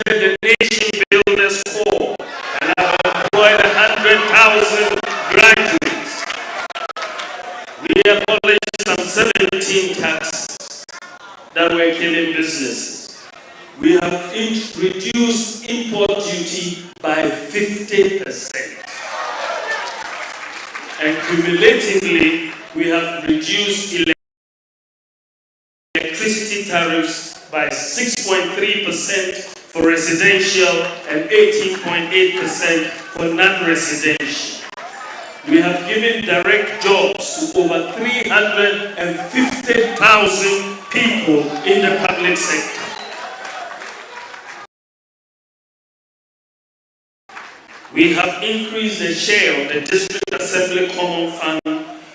The Nation Builders Corps, and I've employed 100,000 graduates. We abolished some 17 taxes that were killing businesses. We have reduced import duty by 50%. And cumulatively, we have reduced electricity tariffs by 6.3% for residential and 18.8% for non-residential. We have given direct jobs to over 350,000 people in the public sector. We have increased the share of the District Assembly Common Fund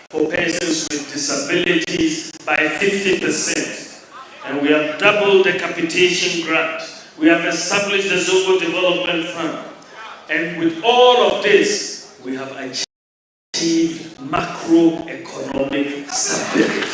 for persons with disabilities by 50%. And we have doubled the capitation grant. We have established the Zongo Development Fund. And with all of this, we have achieved macroeconomic stability.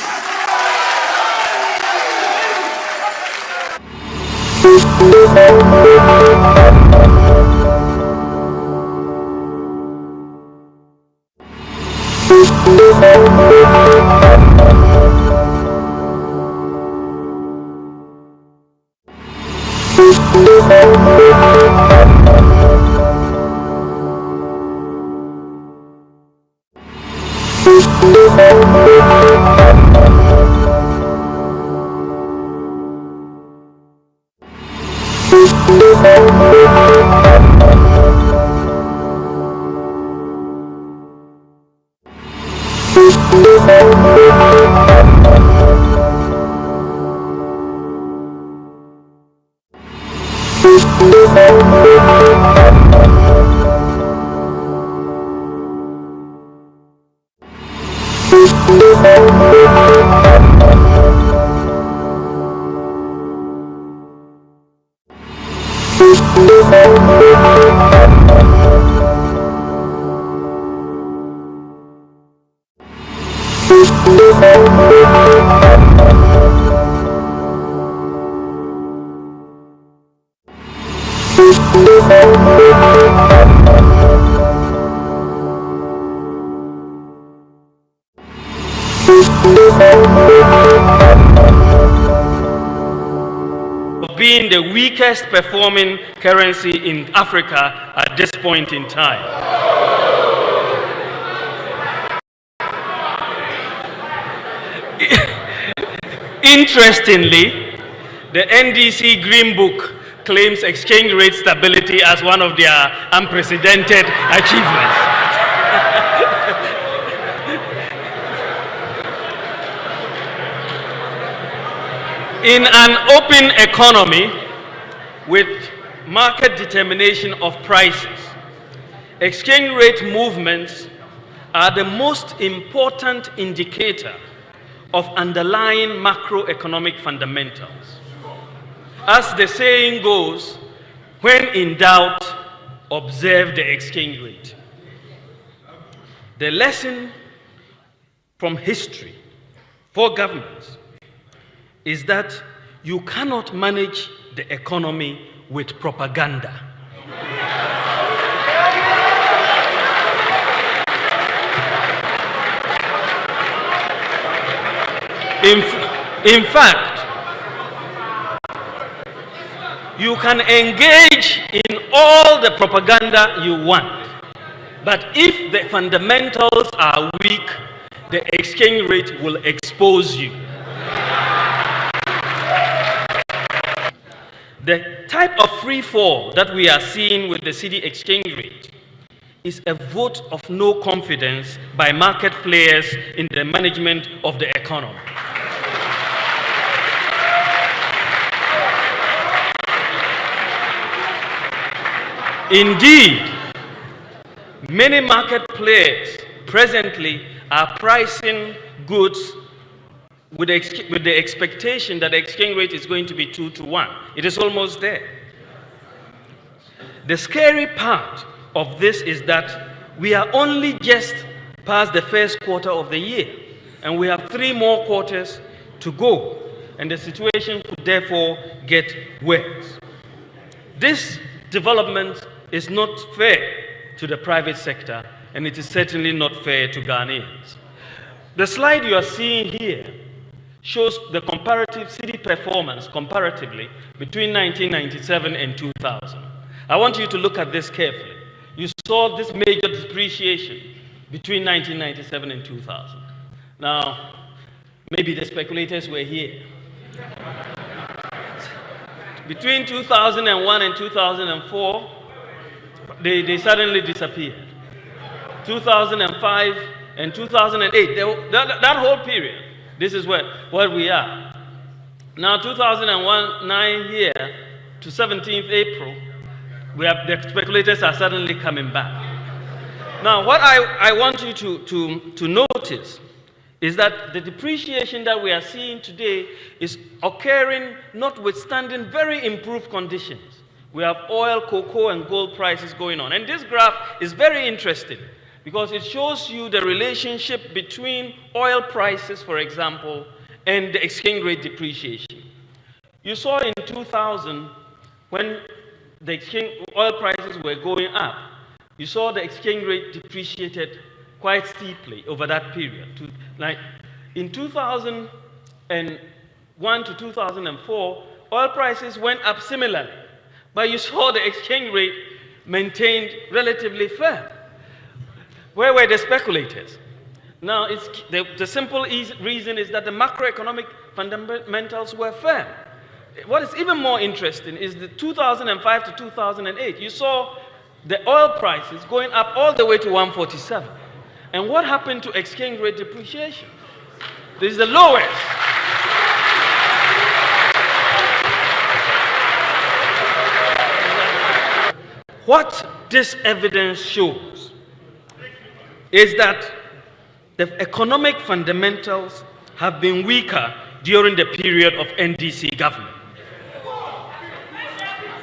Being the weakest performing currency in Africa at this point in time. Interestingly, the NDC Green Book claims exchange rate stability as one of their unprecedented achievements. In an open economy with market determination of prices, exchange rate movements are the most important indicator of underlying macroeconomic fundamentals. As the saying goes, when in doubt, observe the exchange rate. The lesson from history for governments is that you cannot manage the economy with propaganda. In fact, you can engage in all the propaganda you want, but if the fundamentals are weak, the exchange rate will expose you. The type of free fall that we are seeing with the cedi exchange rate is a vote of no confidence by market players in the management of the economy. Indeed, many market players presently are pricing goods with the expectation that the exchange rate is going to be 2 to 1. It is almost there. The scary part of this is that we are only just past the first quarter of the year, and we have 3 more quarters to go, and the situation could therefore get worse. This development is not fair to the private sector, and it is certainly not fair to Ghanaians. The slide you are seeing here shows the comparative cedi performance comparatively between 1997 and 2000. I want you to look at this carefully. You saw this major depreciation between 1997 and 2000. Now, maybe the speculators were here. Between 2001 and 2004, they suddenly disappeared. 2005 and 2008, that whole period, this is where we are. Now, 2009 here to 17th April, the speculators are suddenly coming back. Now, what I want you to notice is that the depreciation that we are seeing today is occurring notwithstanding very improved conditions. We have oil, cocoa, and gold prices going on. And this graph is very interesting because it shows you the relationship between oil prices, for example, and the exchange rate depreciation. You saw in 2000, when the oil prices were going up, you saw the exchange rate depreciated quite steeply over that period. Like in 2001 to 2004, oil prices went up similarly, but you saw the exchange rate maintained relatively firm. Where were the speculators? Now, the simple reason is that the macroeconomic fundamentals were firm. What is even more interesting is the 2005 to 2008. You saw the oil prices going up all the way to 147. And what happened to exchange rate depreciation? This is the lowest. What this evidence shows is that the economic fundamentals have been weaker during the period of NDC government.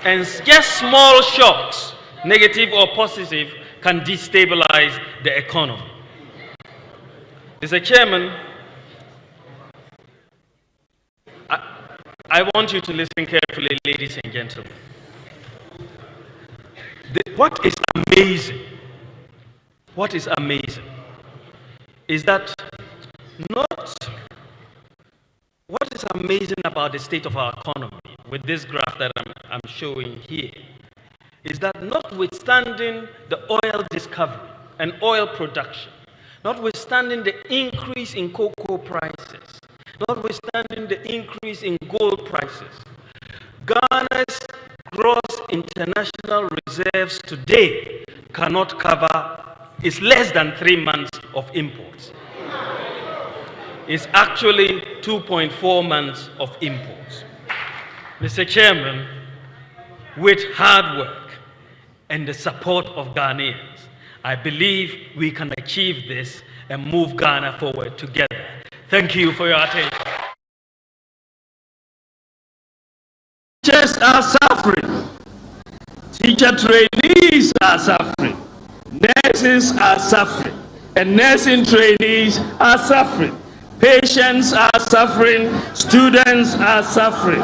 And just small shocks, negative or positive, can destabilize the economy. Mr. Chairman, I want you to listen carefully, ladies and gentlemen. What is amazing is that what is amazing about the state of our economy with this graph that I'm showing here is that notwithstanding the oil discovery and oil production, notwithstanding the increase in cocoa prices, notwithstanding the increase in gold prices, Ghana's gross international reserves today cannot cover, is less than 3 months of imports. It's actually 2.4 months of imports. Mr. Chairman, with hard work and the support of Ghanaians, I believe we can achieve this and move Ghana forward together. Thank you for your attention. Teachers are suffering. Teacher trainees are suffering. Nurses are suffering. And nursing trainees are suffering. Patients are suffering. Students are suffering.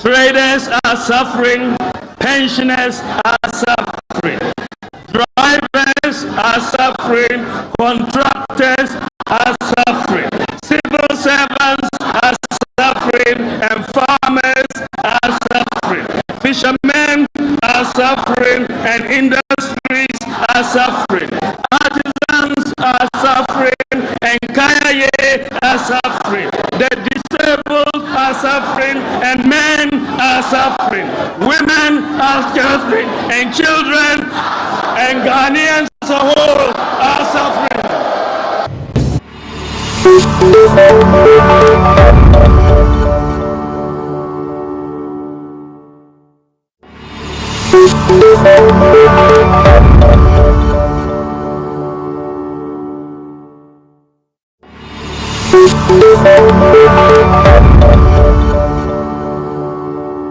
Traders are suffering. Pensioners are suffering. Drivers are suffering. Contractors are suffering. Civil servants are suffering. And farmers are suffering. Fishermen are suffering. And industries are suffering. Artisans are suffering. And Kayaye are suffering. The disabled are suffering. And men are suffering. Women are suffering. And children and Ghanaians as a whole are suffering.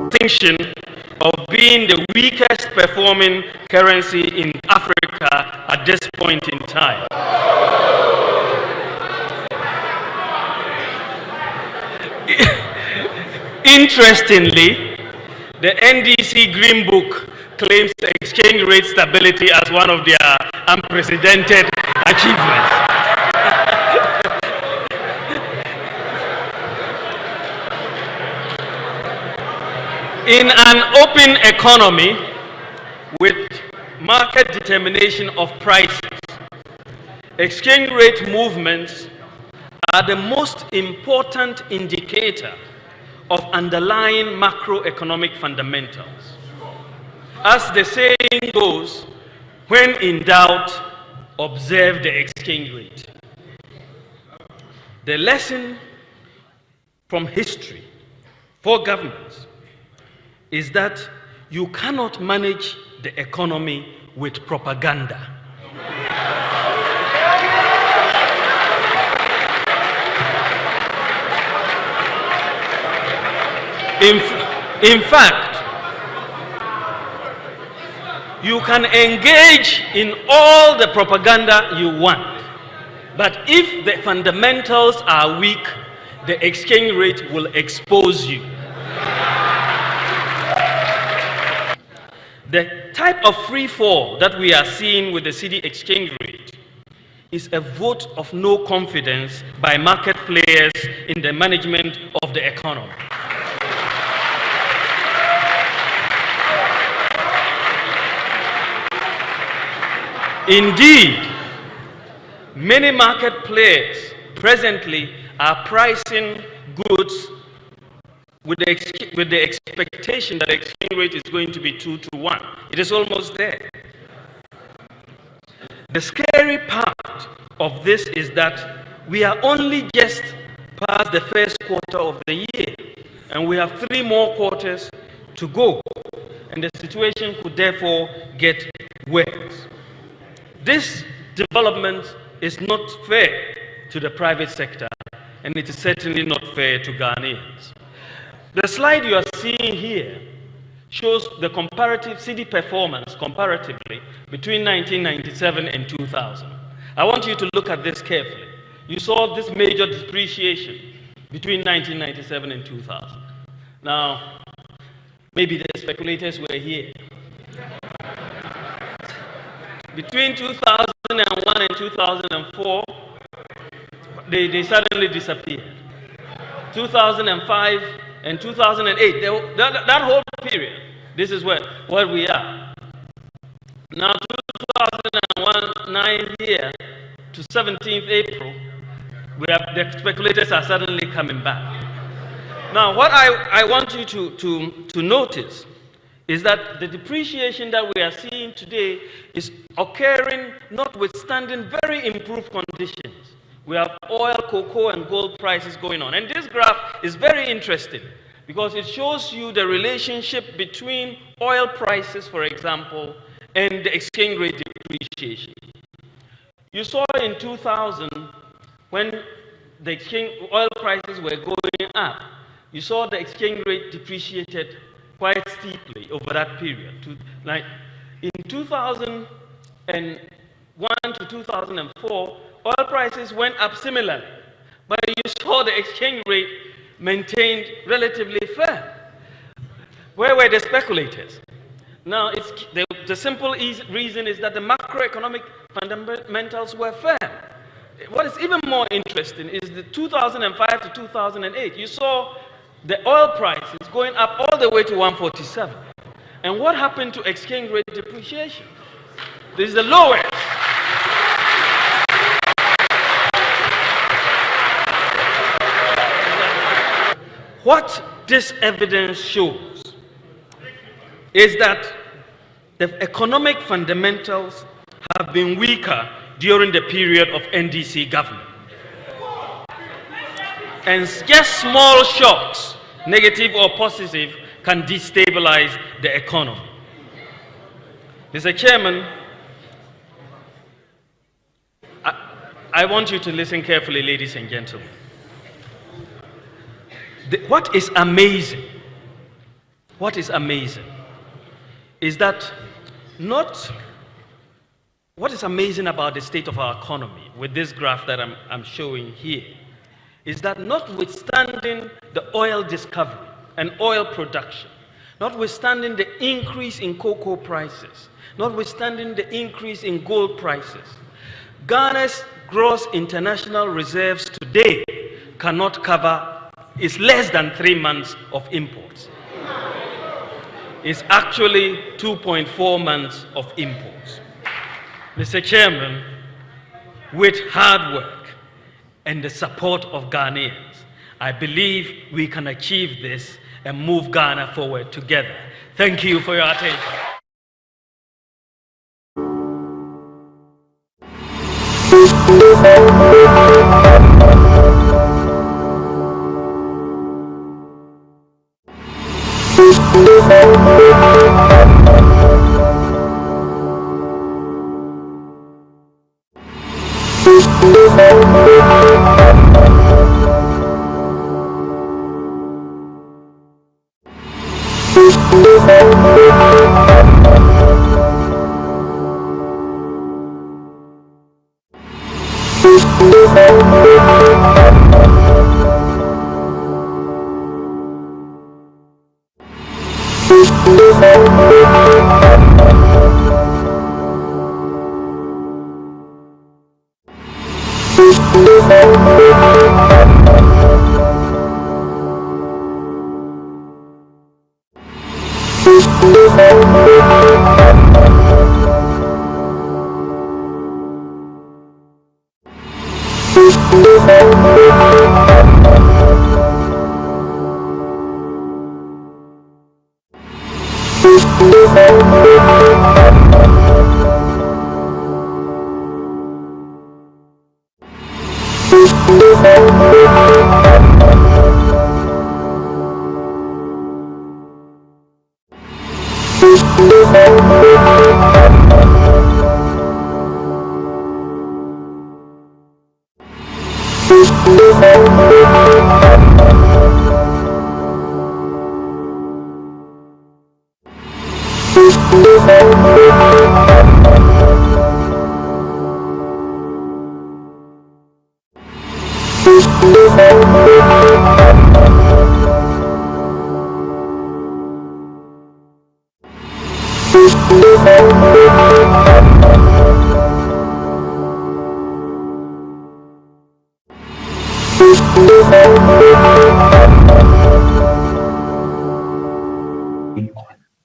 Distinction of being the weakest performing currency in Africa at this point in time. Interestingly, the NDC Green Book claims exchange rate stability as one of their unprecedented achievements. In an open economy with market determination of prices, exchange rate movements are the most important indicator of underlying macroeconomic fundamentals. As the saying goes, when in doubt, observe the exchange rate. The lesson from history for governments is that you cannot manage the economy with propaganda. In fact, you can engage in all the propaganda you want, but if the fundamentals are weak, the exchange rate will expose you. The type of free fall that we are seeing with the cedi exchange rate is a vote of no confidence by market players in the management of the economy. Indeed, many market players presently are pricing goods with the expectation that the exchange rate is going to be 2 to 1. It is almost there. The scary part of this is that we are only just past the first quarter of the year, and we have 3 more quarters to go, and the situation could therefore get worse. This development is not fair to the private sector, and it is certainly not fair to Ghanaians. The slide you are seeing here shows the comparative cedi performance comparatively between 1997 and 2000. I want you to look at this carefully. You saw this major depreciation between 1997 and 2000. Now, maybe the speculators were here. Between 2001 and 2004, they suddenly disappeared. 2005 and 2008, that whole period, this is where we are. Now, 2009 here to 17th April, the speculators are suddenly coming back. Now, what I want you to notice is that the depreciation that we are seeing today is occurring notwithstanding very improved conditions We have oil, cocoa, and gold prices going on. And this graph is very interesting because it shows you the relationship between oil prices, for example, and the exchange rate depreciation. You saw in 2000, when the oil prices were going up, you saw the exchange rate depreciated quite steeply over that period. Like in 2001 to 2004, oil prices went up similarly, but you saw the exchange rate maintained relatively firm. Where were the speculators? Now, the simple reason is that the macroeconomic fundamentals were firm. What is even more interesting is the 2005 to 2008. You saw the oil prices going up all the way to 147. And what happened to exchange rate depreciation? This is the lowest. What this evidence shows is that the economic fundamentals have been weaker during the period of NDC government. And just small shocks, negative or positive, can destabilize the economy. Mr. Chairman, I want you to listen carefully, ladies and gentlemen. What is amazing is that what is amazing about the state of our economy with this graph that I'm showing here is that notwithstanding the oil discovery and oil production, notwithstanding the increase in cocoa prices, notwithstanding the increase in gold prices, Ghana's gross international reserves today cannot cover, is less than 3 months of imports. It's actually 2.4 months of imports. Mr. Chairman, with hard work and the support of Ghanaians, I believe we can achieve this and move Ghana forward together. Thank you for your attention.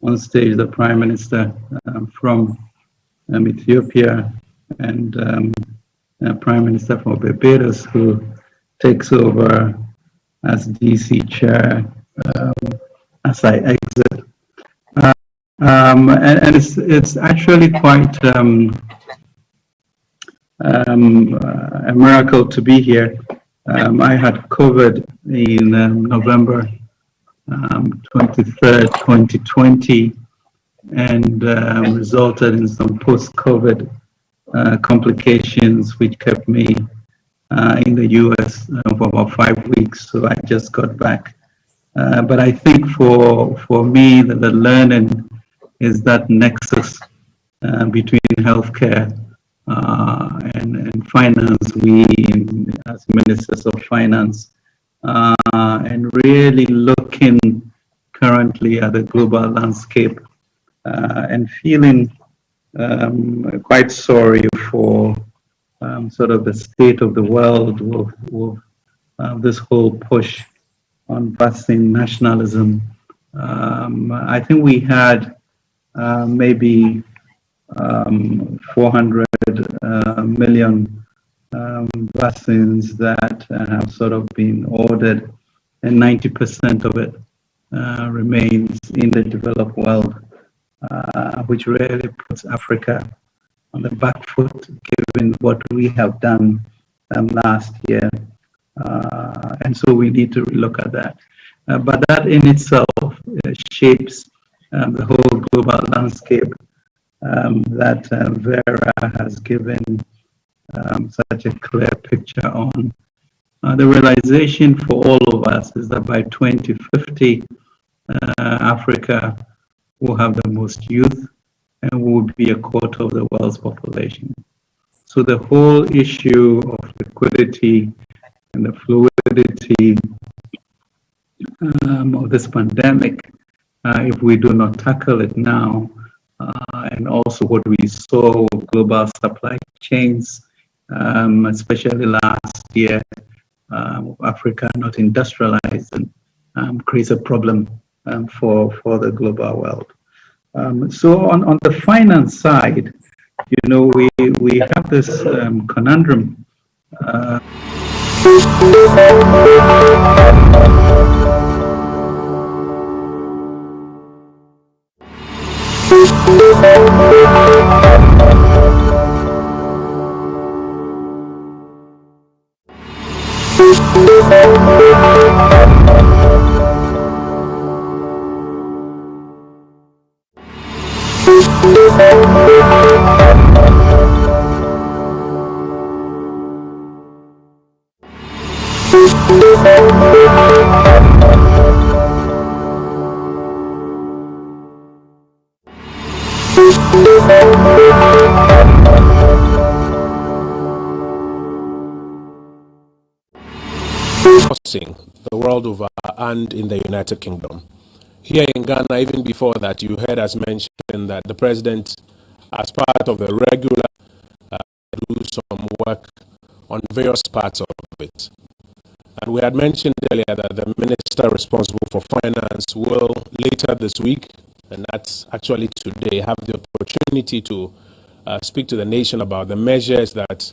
On stage, the Prime Minister from Ethiopia and Prime Minister from Barbados, who takes over as DC chair as I exit. And it's actually quite a miracle to be here. I had COVID in November 23rd, 2020, and resulted in some post-COVID complications, which kept me in the US for about 5 weeks. So I just got back. But I think for me, the learning is that nexus between healthcare and finance. We, as ministers of finance, and really looking currently at the global landscape and feeling quite sorry for sort of the state of the world with this whole push on vaccine nationalism. I think we had maybe 400 million vaccines that have sort of been ordered, and 90% of it remains in the developed world, which really puts Africa on the back foot, given what we have done last year. And so we need to look at that. But that in itself shapes the whole global landscape that Vera has given such a clear picture on. The realization for all of us is that by 2050, Africa will have the most youth and will be a quarter of the world's population. So the whole issue of liquidity and the fluidity of this pandemic, if we do not tackle it now, and also what we saw with global supply chains, especially last year, Africa not industrializing, creates a problem for the global world. So on the finance side, you know, we have this conundrum. The world over and in the United Kingdom. Here in Ghana, even before that, you heard us mention that the president, as part of the regular, do some work on various parts of it. And we had mentioned earlier that the minister responsible for finance will later this week, and that's actually today, have the opportunity to speak to the nation about the measures that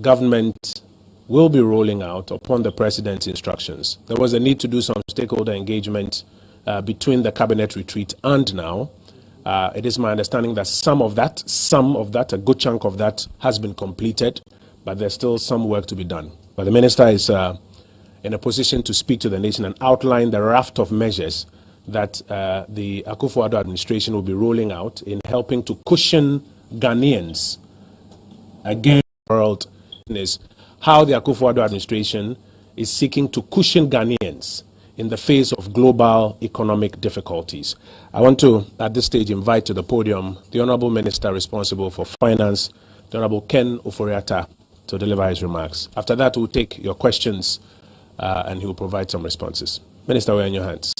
government will be rolling out upon the president's instructions. There was a need to do some stakeholder engagement between the cabinet retreat and now. It is my understanding that some of that, a good chunk of that has been completed, but there's still some work to be done. But the minister is in a position to speak to the nation and outline the raft of measures that the Akufo-Addo administration will be rolling out in helping to cushion Ghanaians against the world is how the Akufo-Addo administration is seeking to cushion Ghanaians in the face of global economic difficulties. I want to, at this stage, invite to the podium the Honourable Minister responsible for Finance, the Honourable Ken Ofori-Atta, to deliver his remarks. After that, we'll take your questions and he will provide some responses. Minister, we're in your hands.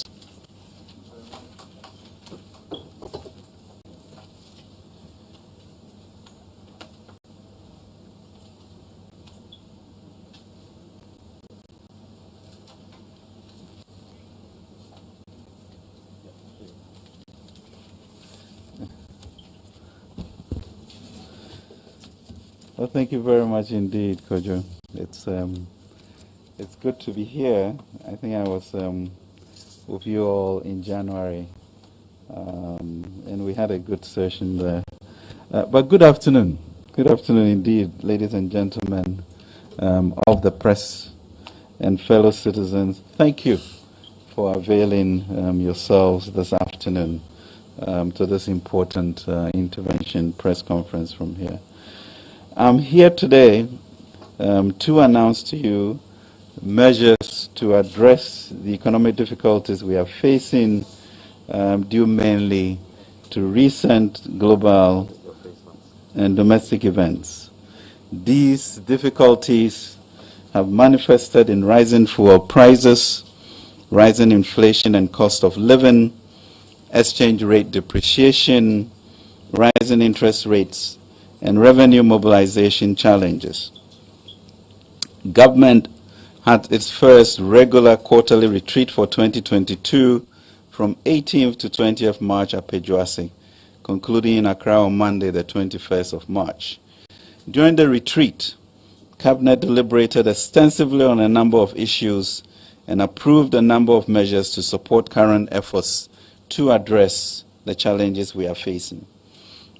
Well, thank you very much indeed, Kojo. It's good to be here. I think I was with you all in January, and we had a good session there. But good afternoon. Good afternoon indeed, ladies and gentlemen of the press and fellow citizens. Thank you for availing yourselves this afternoon to this important intervention press conference from here. I'm here today to announce to you measures to address the economic difficulties we are facing due mainly to recent global and domestic events. These difficulties have manifested in rising fuel prices, rising inflation and cost of living, exchange rate depreciation, rising interest rates, and revenue mobilization challenges. Government had its first regular quarterly retreat for 2022 from 18th to 20th March at Pejuase, concluding in Accra on Monday, the 21st of March. During the retreat, Cabinet deliberated extensively on a number of issues and approved a number of measures to support current efforts to address the challenges we are facing.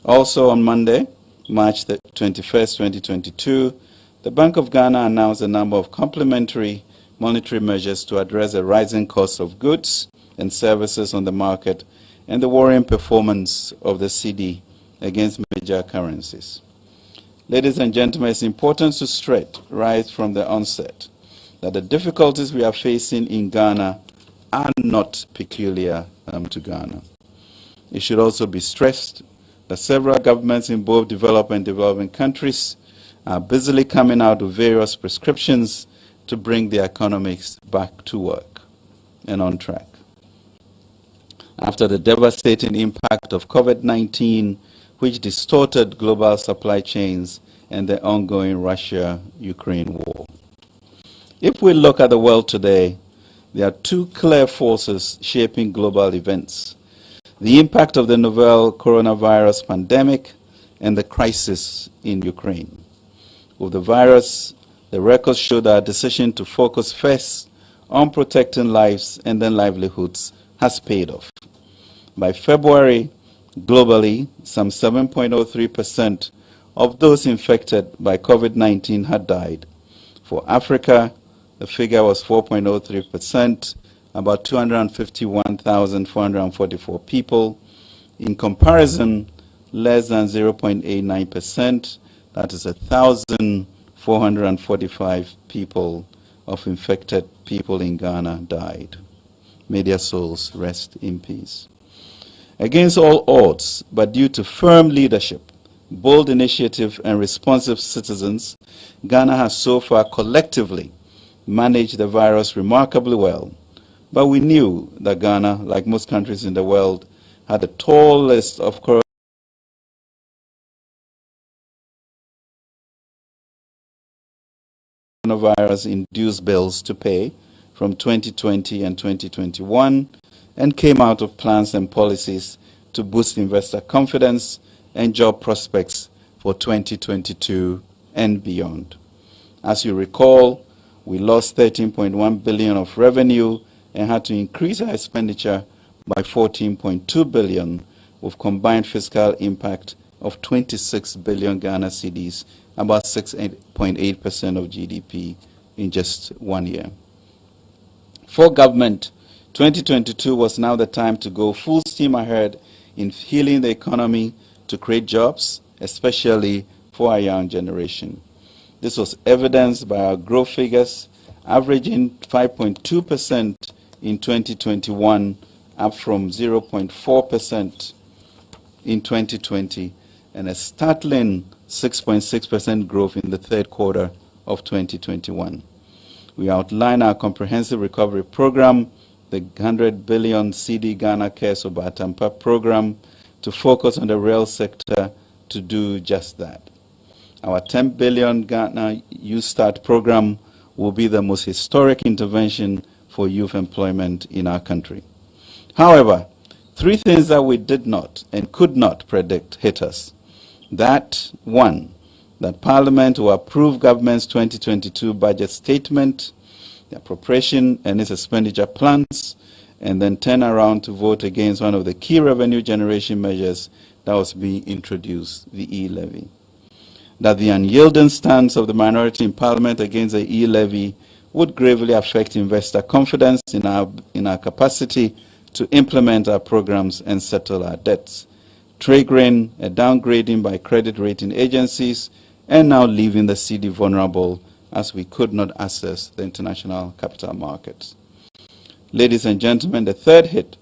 Also on Monday, March the 21st, 2022, the Bank of Ghana announced a number of complementary monetary measures to address the rising cost of goods and services on the market and the worrying performance of the cedi against major currencies. Ladies and gentlemen, it's important to stress right from the onset that the difficulties we are facing in Ghana are not peculiar to Ghana. It should also be stressed that several governments in both developed and developing countries are busily coming out with various prescriptions to bring their economies back to work and on track. After the devastating impact of COVID-19, which distorted global supply chains and the ongoing Russia-Ukraine war. If we look at the world today, there are two clear forces shaping global events: the impact of the novel coronavirus pandemic and the crisis in Ukraine. With the virus, the records show that our decision to focus first on protecting lives and then livelihoods has paid off. By February, globally, some 7.03% of those infected by COVID-19 had died. For Africa, the figure was 4.03%, about 251,444 people. In comparison, less than 0.89%, that is 1,445 people of infected people in Ghana died. May their souls rest in peace. Against all odds, but due to firm leadership, bold initiative, and responsive citizens, Ghana has so far collectively managed the virus remarkably well. But we knew that Ghana, like most countries in the world, had a tall list of coronavirus-induced bills to pay from 2020 and 2021, and came out of plans and policies to boost investor confidence and job prospects for 2022 and beyond. As you recall, we lost 13.1 billion of revenue and had to increase our expenditure by 14.2 billion, with combined fiscal impact of 26 billion Ghana cedis, about 6.8% of GDP in just 1 year. For government, 2022 was now the time to go full steam ahead in healing the economy to create jobs, especially for our young generation. This was evidenced by our growth figures, averaging 5.2% in 2021, up from 0.4% in 2020, and a startling 6.6% growth in the third quarter of 2021. We outline our comprehensive recovery program, the 100 billion cedi Ghana Cares Obatampa program, to focus on the real sector to do just that. Our 10 billion Ghana Youth Start program will be the most historic intervention for youth employment in our country. However, three things that we did not and could not predict hit us. That, one, that Parliament will approve government's 2022 budget statement, the appropriation and its expenditure plans, and then turn around to vote against one of the key revenue generation measures that was being introduced, the e-levy. that the unyielding stance of the minority in Parliament against the e-levy would gravely affect investor confidence in our capacity to implement our programs and settle our debts, triggering a downgrading by credit rating agencies and now leaving the cedi vulnerable as we could not access the international capital markets. Ladies and gentlemen, the third hit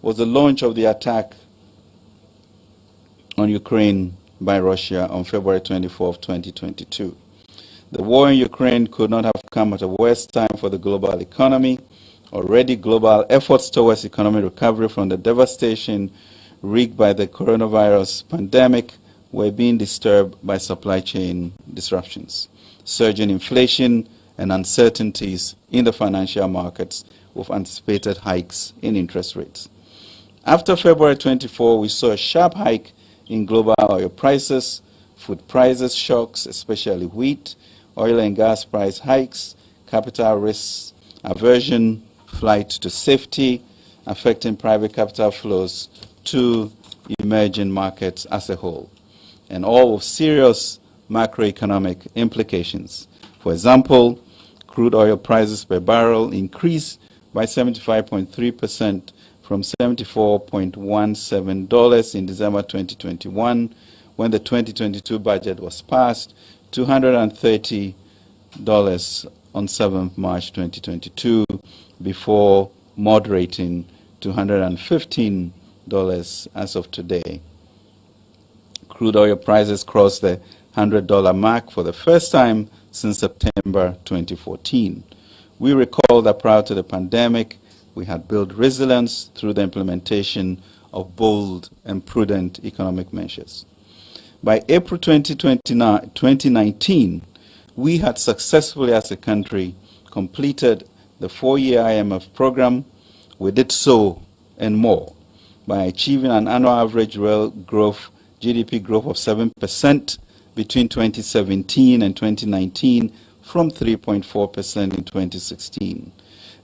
was the launch of the attack on Ukraine by Russia on February 24, 2022. The war in Ukraine could not have come at a worse time for the global economy. Already, global efforts towards economic recovery from the devastation wreaked by the coronavirus pandemic were being disturbed by supply chain disruptions, surging inflation, and uncertainties in the financial markets with anticipated hikes in interest rates. After February 24, we saw a sharp hike in global oil prices, food prices shocks, especially wheat, oil and gas price hikes, capital risks, aversion, flight to safety, affecting private capital flows to emerging markets as a whole, and all with serious macroeconomic implications. For example, crude oil prices per barrel increased by 75.3% from $74.17 in December 2021, when the 2022 budget was passed, to $130 on 7th March 2022, before moderating to $115 as of today. Crude oil prices crossed the $100 mark for the first time since September 2014. We recall that prior to the pandemic, we had built resilience through the implementation of bold and prudent economic measures. By April 2019, we had successfully, as a country, completed the 4-year IMF program. We did so and more by achieving an annual average real growth, GDP growth of 7% between 2017 and 2019, from 3.4% in 2016,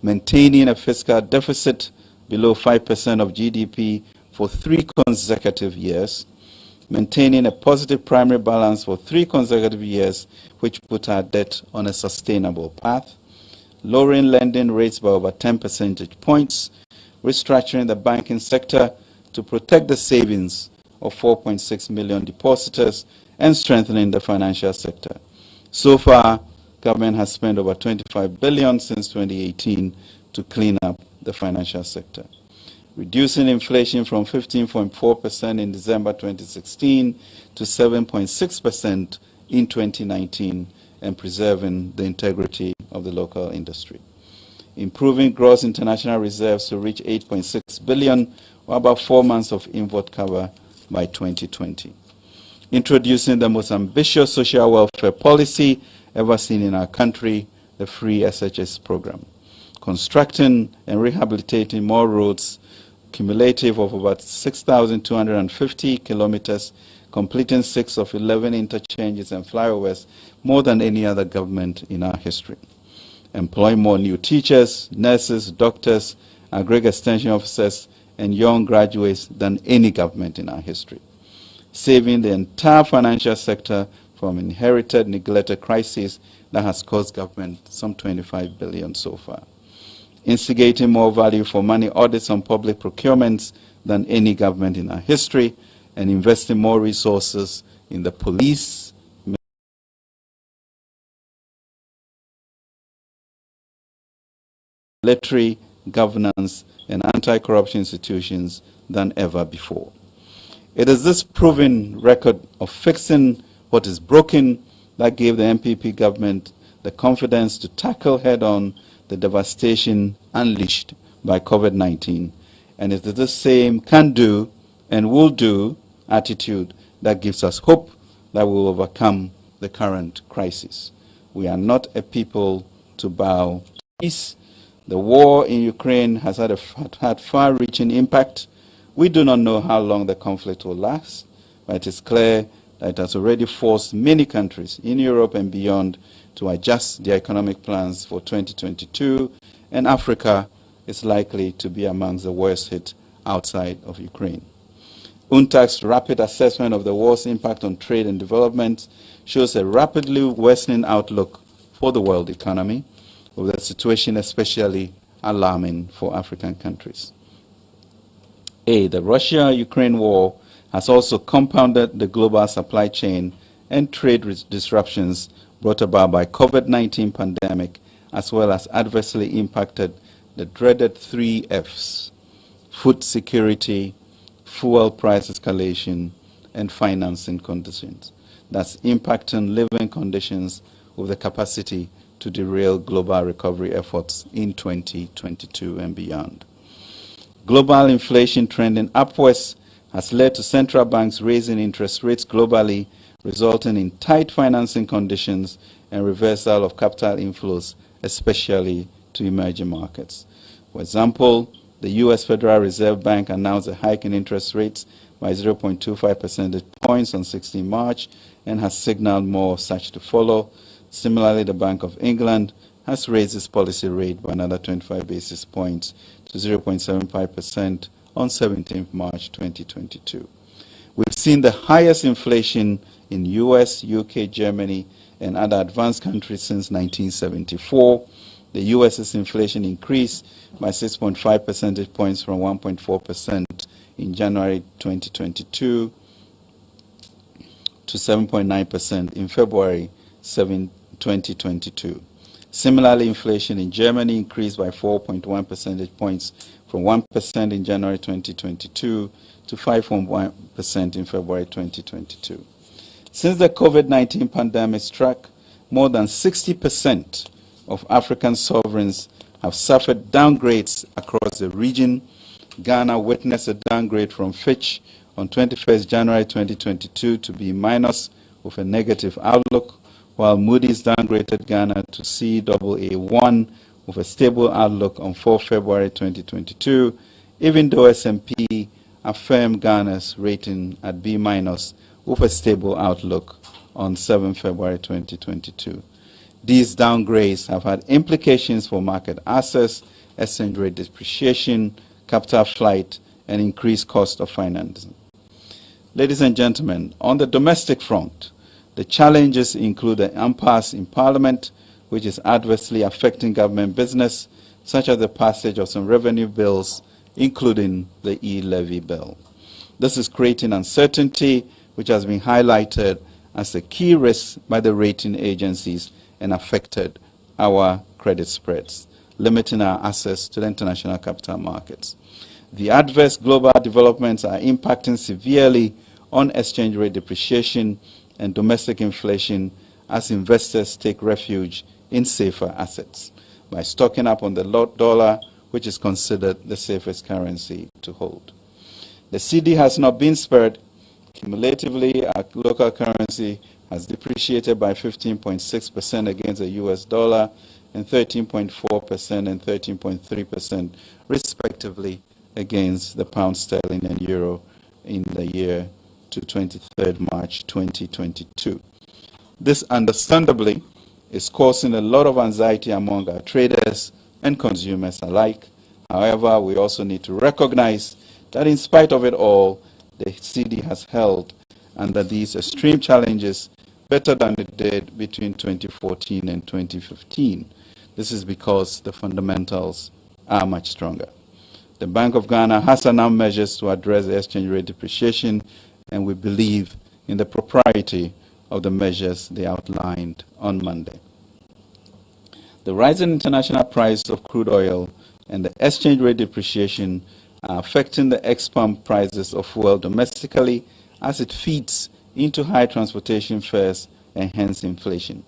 maintaining a fiscal deficit below 5% of GDP for 3 consecutive years, maintaining a positive primary balance for 3 consecutive years, which put our debt on a sustainable path, lowering lending rates by over 10 percentage points, restructuring the banking sector to protect the savings of 4.6 million depositors, and strengthening the financial sector. So far, government has spent over $25 billion since 2018 to clean up the financial sector, reducing inflation from 15.4% in December 2016 to 7.6% in 2019, and preserving the integrity of the local industry. Improving gross international reserves to reach 8.6 billion, or about 4 months of import cover by 2020. Introducing the most ambitious social welfare policy ever seen in our country, the Free SHS program. Constructing and rehabilitating more roads, cumulative of about 6,250 kilometers, completing 6 of 11 interchanges and flyovers, more than any other government in our history. Employ more new teachers, nurses, doctors, agri extension officers, and young graduates than any government in our history. Saving the entire financial sector from inherited, neglected crisis that has cost government some 25 billion so far. Instigating more value for money audits on public procurements than any government in our history, and investing more resources in the police, military, governance, and anti-corruption institutions than ever before. It is this proven record of fixing what is broken that gave the MPP government the confidence to tackle head-on the devastation unleashed by COVID-19. And it is the same can-do and will-do attitude that gives us hope that we will overcome the current crisis. We are not a people to bow to peace. The war in Ukraine has had far-reaching impact. We do not know how long the conflict will last, but it is clear that it has already forced many countries in Europe and beyond to adjust their economic plans for 2022, and Africa is likely to be amongst the worst hit outside of Ukraine. UNTAC's rapid assessment of the war's impact on trade and development shows a rapidly worsening outlook for the world economy, with the situation especially alarming for African countries. The Russia-Ukraine war has also compounded the global supply chain and trade disruptions brought about by COVID-19 pandemic, as well as adversely impacted the dreaded 3 Fs: food security, fuel price escalation, and financing conditions. That's impacting living conditions with the capacity to derail global recovery efforts in 2022 and beyond. Global inflation trending upwards has led to central banks raising interest rates globally, resulting in tight financing conditions and reversal of capital inflows, especially to emerging markets. For example, the U.S. Federal Reserve Bank announced a hike in interest rates by 0.25 percentage points on 16 March and has signaled more of such to follow. Similarly, the Bank of England has raised its policy rate by another 25 basis points to 0.75% on 17 March 2022. We've seen the highest inflation in US, UK, Germany, and other advanced countries since 1974. The US's inflation increased by 6.5 percentage points from 1.4% in January 2022 to 7.9% in February 2022. Similarly, inflation in Germany increased by 4.1 percentage points from 1% in January 2022 to 5.1% in February 2022. Since the COVID-19 pandemic struck, more than 60% of African sovereigns have suffered downgrades across the region. Ghana witnessed a downgrade from Fitch on 21st January 2022 to B- with a negative outlook, while Moody's downgraded Ghana to Caa1 with a stable outlook on 4 February 2022, even though S&P affirmed Ghana's rating at B- with a stable outlook on 7 February 2022. These downgrades have had implications for market access, exchange rate depreciation, capital flight, and increased cost of financing. Ladies and gentlemen, on the domestic front, the challenges include the impasse in Parliament, which is adversely affecting government business, such as the passage of some revenue bills, including the e-levy bill. This is creating uncertainty, which has been highlighted as a key risk by the rating agencies and affected our credit spreads, limiting our access to the international capital markets. The adverse global developments are impacting severely on exchange rate depreciation and domestic inflation as investors take refuge in safer assets by stocking up on the dollar, which is considered the safest currency to hold. The cedi has not been spared. Cumulatively, our local currency has depreciated by 15.6% against the US dollar and 13.4% and 13.3% respectively against the pound sterling and euro in the year to 23rd March 2022. This understandably is causing a lot of anxiety among our traders and consumers alike. However, we also need to recognize that in spite of it all, the cedi has held under these extreme challenges better than it did between 2014 and 2015. This is because the fundamentals are much stronger. The Bank of Ghana has announced measures to address the exchange rate depreciation, and we believe in the propriety of the measures they outlined on Monday. The rising international price of crude oil and the exchange rate depreciation are affecting the ex-pump prices of fuel domestically as it feeds into high transportation fares and hence inflation.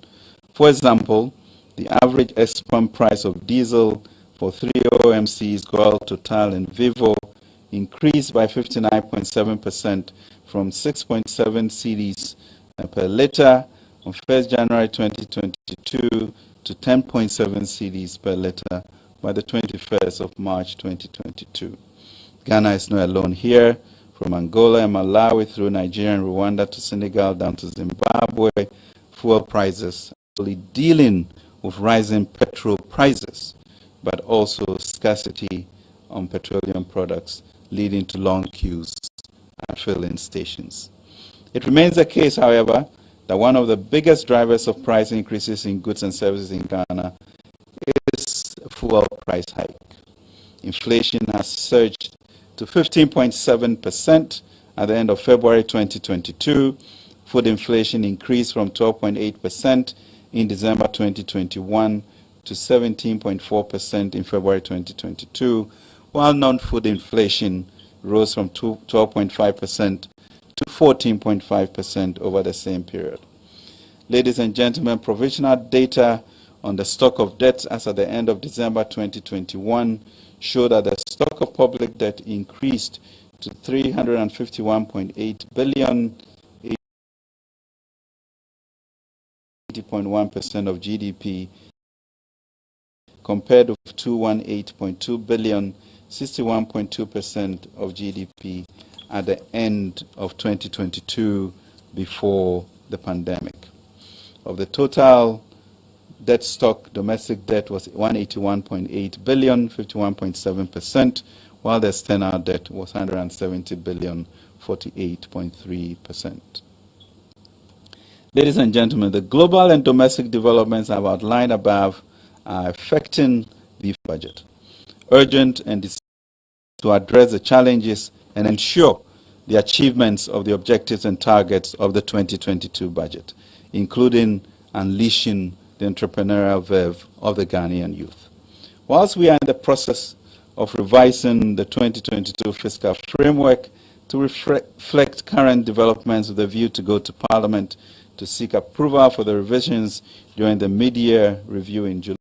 For example, the average ex-pump price of diesel for 3 OMCs, Goel, Total, and Vivo increased by 59.7% from 6.7 cedis per litre on 1st January 2022 to 10.7 cedis per litre by the 21st of March 2022. Ghana is not alone here. From Angola and Malawi through Nigeria and Rwanda to Senegal down to Zimbabwe, fuel prices are only dealing with rising petrol prices, but also scarcity on petroleum products, leading to long queues at filling stations. It remains the case, however, that one of the biggest drivers of price increases in goods and services in Ghana is fuel price hike. Inflation has surged to 15.7% at the end of February 2022. Food inflation increased from 12.8% in December 2021 to 17.4% in February 2022, while non-food inflation rose from 12.5% to 14.5% over the same period. Ladies and gentlemen, provisional data on the stock of debts as at the end of December 2021 show that the stock of public debt increased to 351.8 billion, 80.1% of GDP, compared with 218.2 billion, 61.2% of GDP at the end of 2022 before the pandemic. Of the total debt stock, domestic debt was 181.8 billion, 51.7%, while the external debt was 170 billion, 48.3%. Ladies and gentlemen, the global and domestic developments I've outlined above are affecting the budget. Urgent and to address the challenges and ensure the achievements of the objectives and targets of the 2022 budget, including unleashing the entrepreneurial verve of the Ghanaian youth. Whilst we are in the process of revising the 2022 fiscal framework to reflect current developments with a view to go to Parliament to seek approval for the revisions during the mid-year review in July,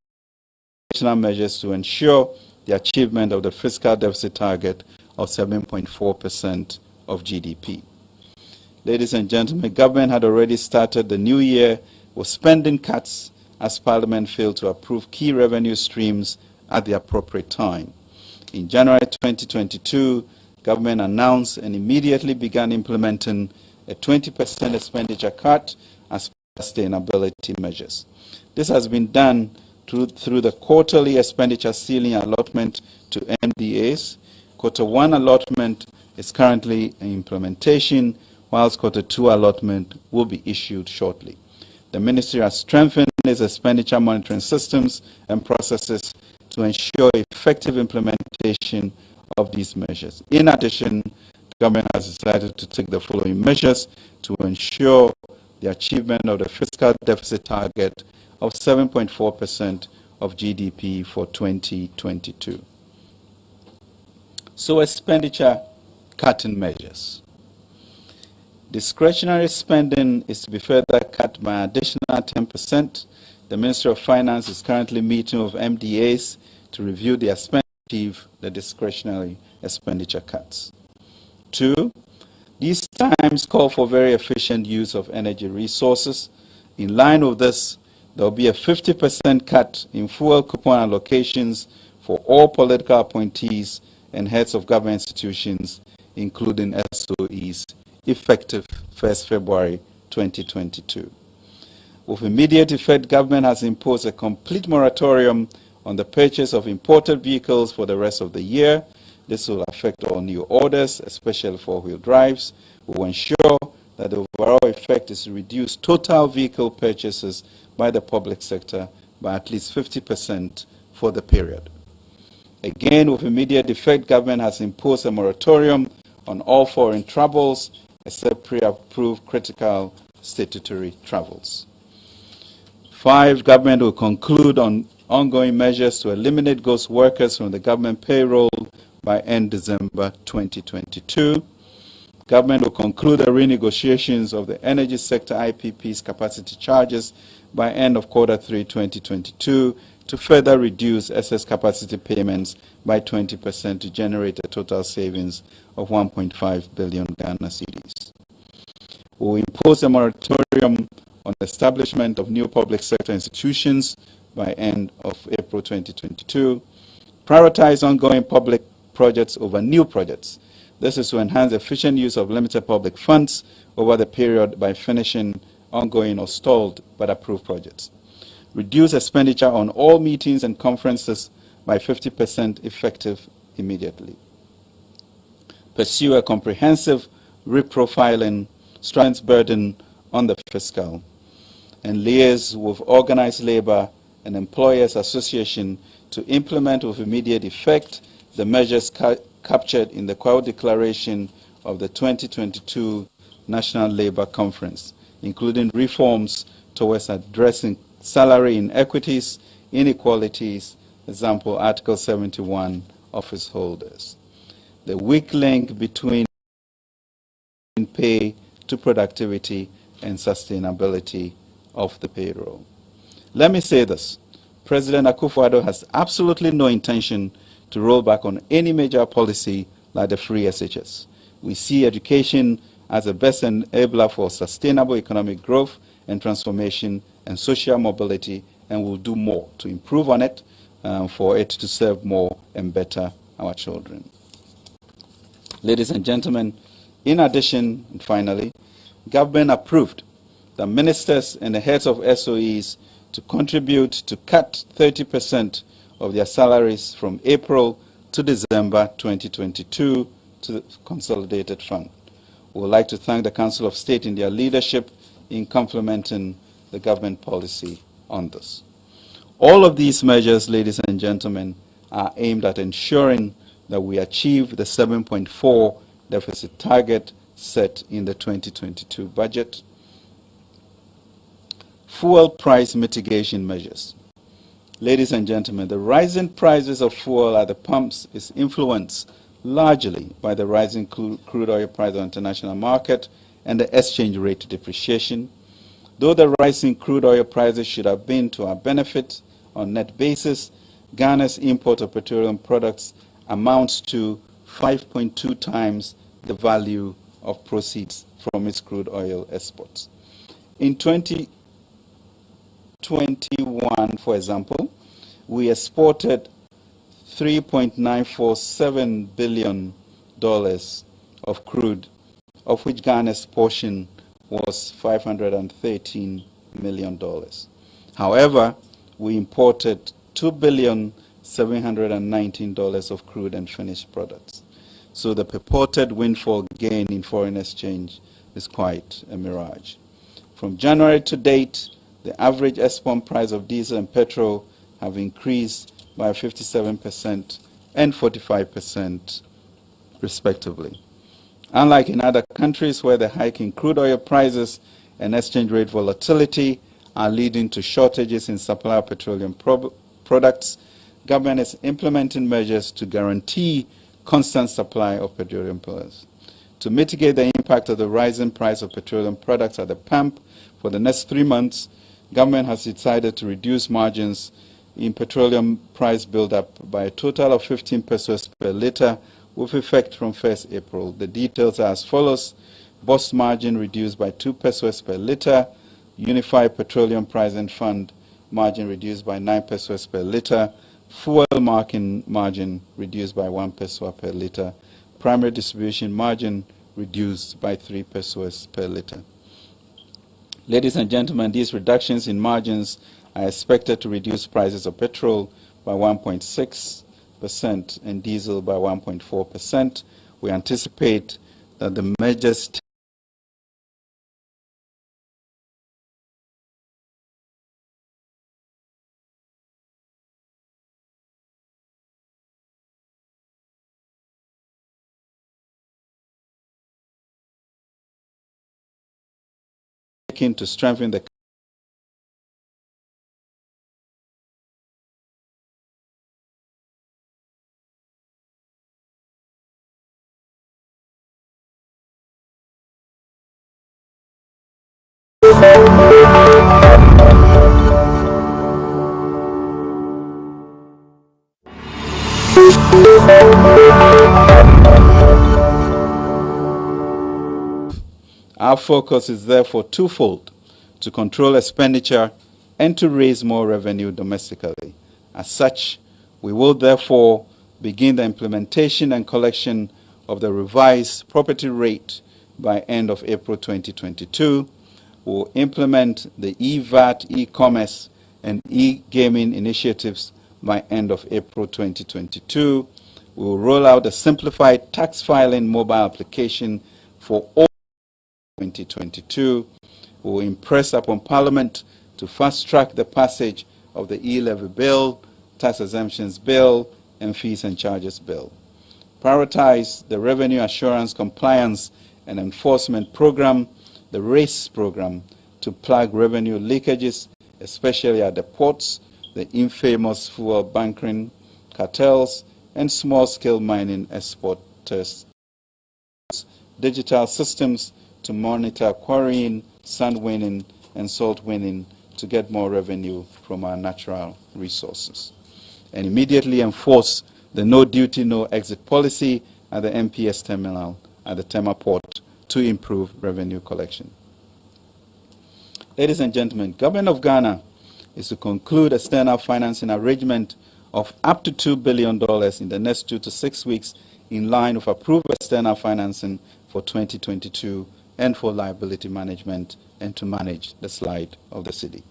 additional measures to ensure the achievement of the fiscal deficit target of 7.4% of GDP. Ladies and gentlemen, government had already started the new year with spending cuts as Parliament failed to approve key revenue streams at the appropriate time. In January 2022, government announced and immediately began implementing a 20% expenditure cut as sustainability measures. This has been done through the quarterly expenditure ceiling allotment to MDAs. Quarter 1 allotment is currently in implementation, whilst Quarter 2 allotment will be issued shortly. The Ministry has strengthened its expenditure monitoring systems and processes to ensure effective implementation of these measures. In addition, the government has decided to take the following measures to ensure the achievement of the fiscal deficit target of 7.4% of GDP for 2022. So, expenditure cutting measures. Discretionary spending is to be further cut by an additional 10%. The Ministry of Finance is currently meeting with MDAs to review the expenditure, the discretionary expenditure cuts. 2, these times call for very efficient use of energy resources. In line with this, there will be a 50% cut in fuel coupon allocations for all political appointees and heads of government institutions, including SOEs, effective 1st February 2022. With immediate effect, government has imposed a complete moratorium on the purchase of imported vehicles for the rest of the year. This will affect all new orders, especially four-wheel drives. We will ensure that the overall effect is to reduce total vehicle purchases by the public sector by at least 50% for the period. Again, with immediate effect, government has imposed a moratorium on all foreign travels except pre-approved critical statutory travels. 5, government will conclude on ongoing measures to eliminate ghost workers from the government payroll by end December 2022. Government will conclude the renegotiations of the energy sector IPP's capacity charges by end of Quarter 3 2022 to further reduce excess capacity payments by 20% to generate a total savings of 1.5 billion Ghana cedis. We will impose a moratorium on the establishment of new public sector institutions by end of April 2022. Prioritize ongoing public projects over new projects. This is to enhance efficient use of limited public funds over the period by finishing ongoing or stalled but approved projects. Reduce expenditure on all meetings and conferences by 50% effective immediately. Pursue a comprehensive reprofiling, strengthens burden on the fiscal, and liaise with organized labor and employers association to implement with immediate effect the measures captured in the Kwao Declaration of the 2022 National Labor Conference, including reforms towards addressing salary inequities, inequalities, example Article 71, office holders. The weak link between pay to productivity and sustainability of the payroll. Let me say this. President Akufo-Addo has absolutely no intention to roll back on any major policy like the free SHS. We see education as the best enabler for sustainable economic growth and transformation and social mobility, and will do more to improve on it for it to serve more and better our children. Ladies and gentlemen, in addition, and finally, government approved the ministers and the heads of SOEs to contribute to cut 30% of their salaries from April to December 2022 to the Consolidated Fund. We would like to thank the Council of State in their leadership in complementing the government policy on this. All of these measures, ladies and gentlemen, are aimed at ensuring that we achieve the 7.4 deficit target set in the 2022 budget. Fuel price mitigation measures. Ladies and gentlemen, the rising prices of fuel at the pumps is influenced largely by the rising crude oil price on the international market and the exchange rate depreciation. Though the rising crude oil prices should have been to our benefit on net basis, Ghana's import of petroleum products amounts to 5.2 times the value of proceeds from its crude oil exports. In 2021, for example, we exported $3.947 billion of crude, of which Ghana's portion was $513 million. However, we imported $2,719 of crude and finished products. So the purported windfall gain in foreign exchange is quite a mirage. From January to date, the average export price of diesel and petrol have increased by 57% and 45% respectively. Unlike in other countries where the hike in crude oil prices and exchange rate volatility are leading to shortages in supply of petroleum products, government is implementing measures to guarantee constant supply of petroleum products. To mitigate the impact of the rising price of petroleum products at the pump for the next 3 months, government has decided to reduce margins in petroleum price build-up by a total of 15 pesos per litre with effect from 1st April. The details are as follows. Bus margin reduced by 2 pesos per litre, Unified Petroleum Pricing Fund margin reduced by 9 pesos per litre, fuel margin reduced by 1 peso per litre, primary distribution margin reduced by 3 pesos per litre. Ladies and gentlemen, these reductions in margins are expected to reduce prices of petrol by 1.6% and diesel by 1.4%. We anticipate that the measures taken to strengthen the Our focus is therefore twofold: to control expenditure and to raise more revenue domestically. As such, we will therefore begin the implementation and collection of the revised property rate by end of April 2022. We will implement the e-VAT, e-commerce, and e-gaming initiatives by end of April 2022. We will roll out a simplified tax filing mobile application for all 2022. We will impress upon Parliament to fast-track the passage of the e-levy bill, tax exemptions bill, and fees and charges bill. Prioritize the revenue assurance compliance and enforcement program, the RACE program, to plug revenue leakages, especially at the ports, the infamous fuel bunkering cartels, and small-scale mining exporters. Digital systems to monitor quarrying, sand winning, and salt winning to get more revenue from our natural resources. And immediately enforce the no duty, no exit policy at the MPS terminal at the Tema port to improve revenue collection. Ladies and gentlemen, Government of Ghana is to conclude external financing arrangement of up to $2 billion in the next 2 to 6 weeks in line with approved external financing for 2022 and for liability management and to manage the slide of the city.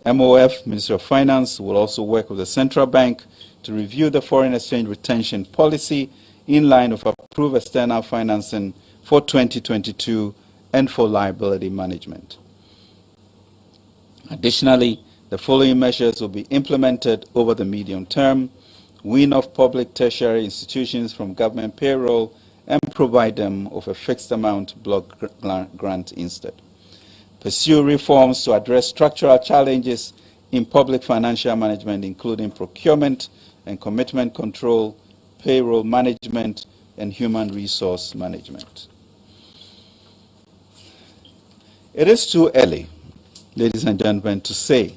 MOF, Ministry of Finance, will also work with the Central Bank to review the foreign exchange retention policy in line with approved external financing for 2022 and for liability management. Additionally, the following measures will be implemented over the medium term: wean off public tertiary institutions from government payroll and provide them with a fixed amount block grant instead. Pursue reforms to address structural challenges in public financial management, including procurement and commitment control, payroll management, and human resource management. It is too early, ladies and gentlemen, to say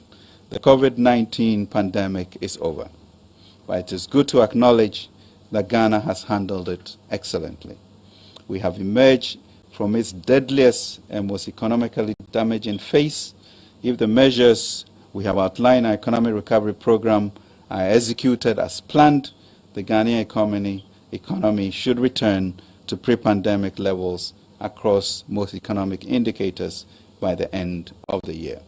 the COVID-19 pandemic is over, but it is good to acknowledge that Ghana has handled it excellently. We have emerged from its deadliest and most economically damaging phase. If the measures we have outlined in our economic recovery program are executed as planned, the Ghanaian economy should return to pre-pandemic levels across most economic indicators by the end of the year.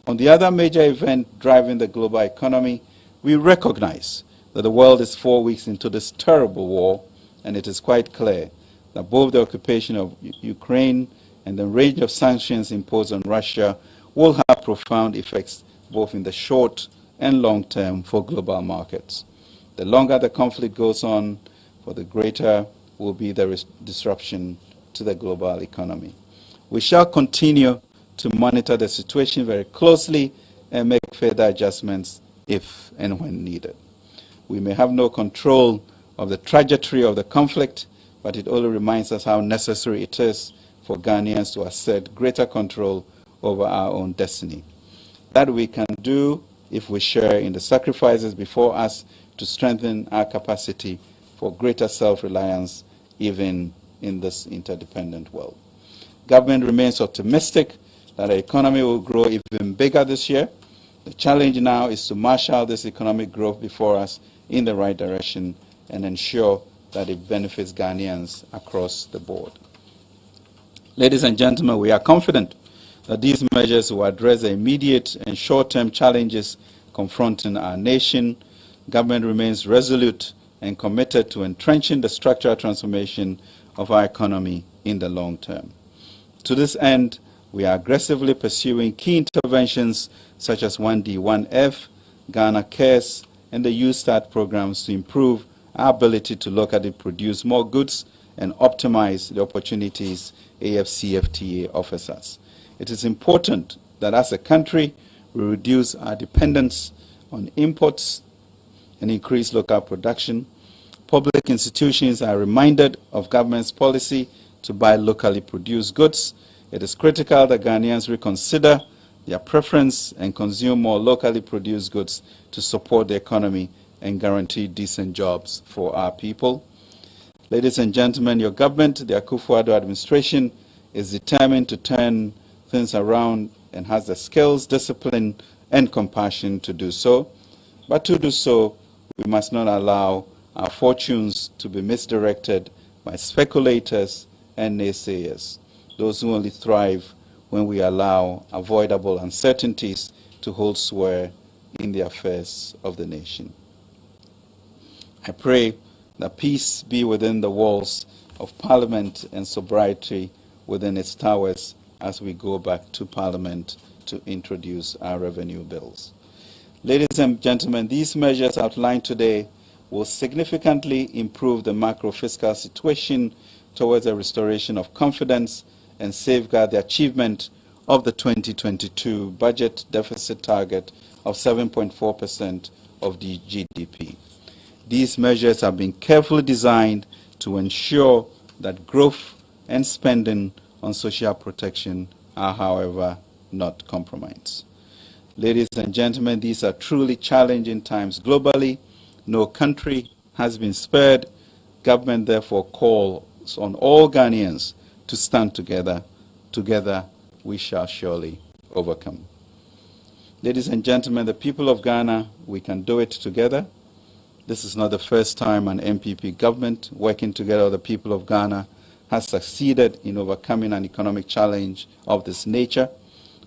On the other major event driving the global economy, we recognize that the world is 4 weeks into this terrible war, and it is quite clear that both the occupation of Ukraine and the range of sanctions imposed on Russia will have profound effects both in the short and long term for global markets. The longer the conflict goes on, for the greater will be the disruption to the global economy. We shall continue to monitor the situation very closely and make further adjustments if and when needed. We may have no control of the trajectory of the conflict, but it only reminds us how necessary it is for Ghanaians to assert greater control over our own destiny. That we can do if we share in the sacrifices before us to strengthen our capacity for greater self-reliance even in this interdependent world. Government remains optimistic that the economy will grow even bigger this year. The challenge now is to marshal this economic growth before us in the right direction and ensure that it benefits Ghanaians across the board. Ladies and gentlemen, we are confident that these measures will address the immediate and short-term challenges confronting our nation. Government remains resolute and committed to entrenching the structural transformation of our economy in the long term. To this end, we are aggressively pursuing key interventions such as 1D, 1F, Ghana Cares, and the U-Start programs to improve our ability to locally produce more goods and optimize the opportunities AFCFTA offers us. It is important that as a country, we reduce our dependence on imports and increase local production. Public institutions are reminded of government's policy to buy locally produced goods. It is critical that Ghanaians reconsider their preference and consume more locally produced goods to support the economy and guarantee decent jobs for our people. Ladies and gentlemen, your government, the Akufo-Addo administration, is determined to turn things around and has the skills, discipline, and compassion to do so. But to do so, we must not allow our fortunes to be misdirected by speculators and naysayers, those who only thrive when we allow avoidable uncertainties to hold sway in the affairs of the nation. I pray that peace be within the walls of Parliament and sobriety within its towers as we go back to Parliament to introduce our revenue bills. Ladies and gentlemen, these measures outlined today will significantly improve the macro-fiscal situation towards a restoration of confidence and safeguard the achievement of the 2022 budget deficit target of 7.4% of the GDP. These measures have been carefully designed to ensure that growth and spending on social protection are, however, not compromised. Ladies and gentlemen, these are truly challenging times globally. No country has been spared. Government therefore calls on all Ghanaians to stand together. Together we shall surely overcome. Ladies and gentlemen, the people of Ghana, we can do it together. This is not the first time an MPP government working together with the people of Ghana has succeeded in overcoming an economic challenge of this nature.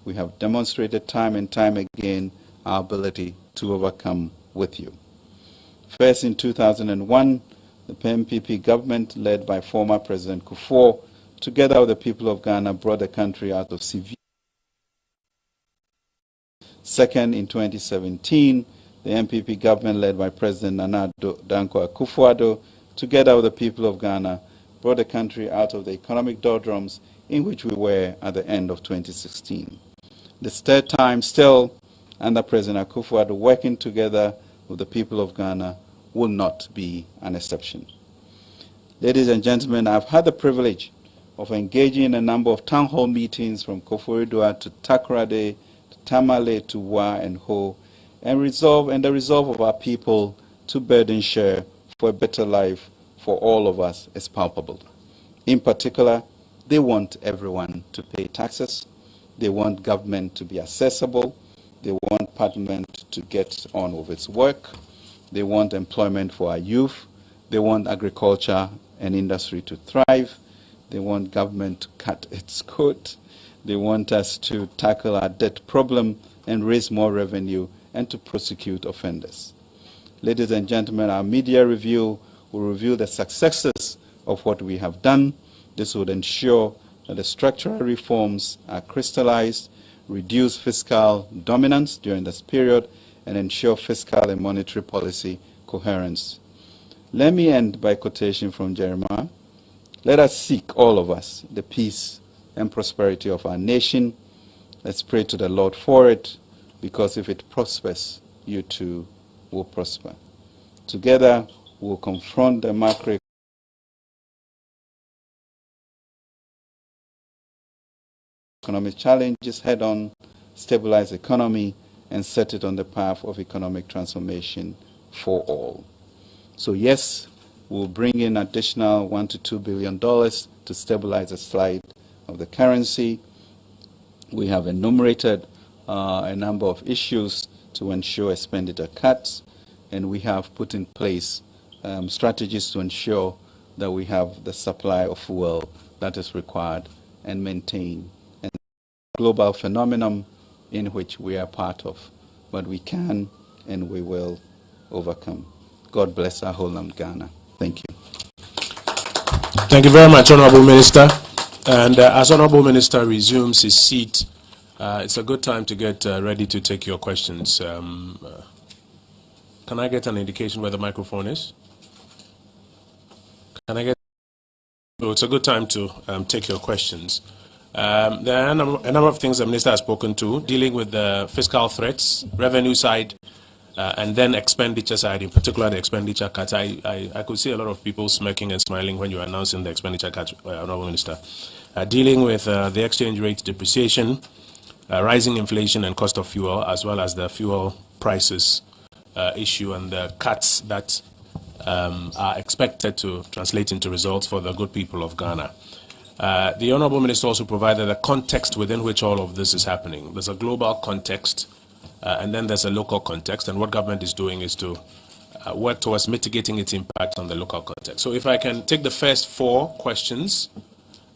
We have demonstrated time and time again our ability to overcome with you. First, in 2001, the MPP government, led by former President Kufuor, together with the people of Ghana, brought the country out of severe. Second, in 2017, the MPP government, led by President Nana Dankwa Akufo-Addo, together with the people of Ghana, brought the country out of the economic doldrums in which we were at the end of 2016. This third time, still under President Akufo-Addo, working together with the people of Ghana will not be an exception. Ladies and gentlemen, I've had the privilege of engaging in a number of town hall meetings from Koforidua to Takoradi, to Tamale, to Wa and Ho, and the resolve of our people to burden share for a better life for all of us is palpable. In particular, they want everyone to pay taxes. They want government to be accessible. They want Parliament to get on with its work. They want employment for our youth. They want agriculture and industry to thrive. They want government to cut its coat. They want us to tackle our debt problem and raise more revenue and to prosecute offenders. Ladies and gentlemen, our media review will reveal the successes of what we have done. This would ensure that the structural reforms are crystallized, reduce fiscal dominance during this period, and ensure fiscal and monetary policy coherence. Let me end by a quotation from Jeremiah. Let us seek, all of us, the peace and prosperity of our nation. Let's pray to the Lord for it, because if it prospers, you too will prosper. Together, we'll confront the macroeconomic challenges head-on, stabilize the economy, and set it on the path of economic transformation for all. So yes, we'll bring in additional $1 to $2 billion to stabilize the slide of the currency. We have enumerated a number of issues to ensure expenditure cuts, and we have put in place strategies to ensure that we have the supply of fuel that is required and maintained. And global phenomenon in which we are part of, but we can and we will overcome. God bless our whole land, Ghana. Thank you. Thank you very much, Honorable Minister. And as Honorable Minister resumes his seat, it's a good time to get ready to take your questions. Can I get an indication where the microphone is? Can I get? Oh, it's a good time to take your questions. There are a number of things the Minister has spoken to, dealing with the fiscal threats, revenue side, and then expenditure side, in particular the expenditure cuts. I could see a lot of people smirking and smiling when you were announcing the expenditure cuts, Honorable Minister. Dealing with the exchange rate depreciation, rising inflation and cost of fuel, as well as the fuel prices issue and the cuts that are expected to translate into results for the good people of Ghana. The Honourable Minister also provided a context within which all of this is happening. There's a global context, and then there's a local context, and what government is doing is to work towards mitigating its impact on the local context. So if I can take the first 4 questions,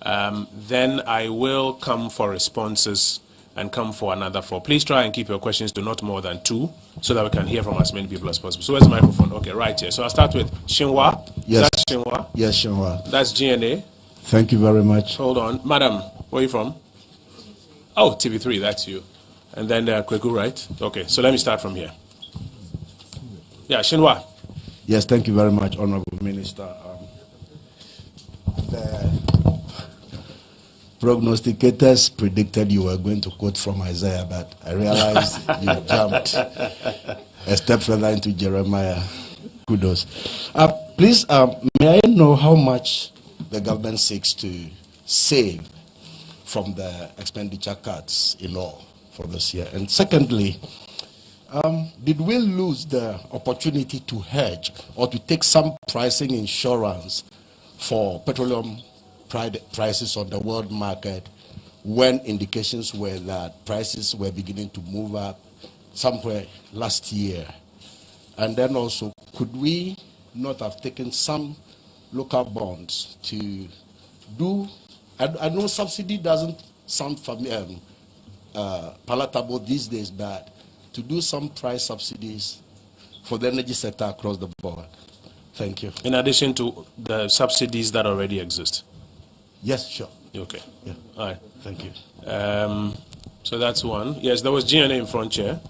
then I will come for responses and come for another 4. Please try and keep your questions to not more than 2 so that we can hear from as many people as possible. So where's the microphone? Okay, right here. So I'll start with Shinwa. Yes. Is that Shinwa? Yes, Shinwa. That's GNA. Thank you very much. Hold on. Madam, where are you from? Oh, TV3, that's you. And then Kweku, right? Okay, so let me start from here. Yeah, Shinwa. Yes, thank you very much, Honorable Minister. The prognosticators predicted you were going to quote from Isaiah, but I realized you jumped a step further into Jeremiah. Kudos. Please, may I know how much the government seeks to save from the expenditure cuts in all for this year? And secondly, did we lose the opportunity to hedge or to take some pricing insurance for petroleum prices on the world market when indications were that prices were beginning to move up somewhere last year? And then also, could we not have taken some local bonds to do? I know subsidy doesn't sound palatable these days, but to do some price subsidies for the energy sector across the board. Thank you. In addition to the subsidies that already exist? Yes, sure. Okay. Yeah. All right. Thank you. So that's one. Yes, there was GNA in front here.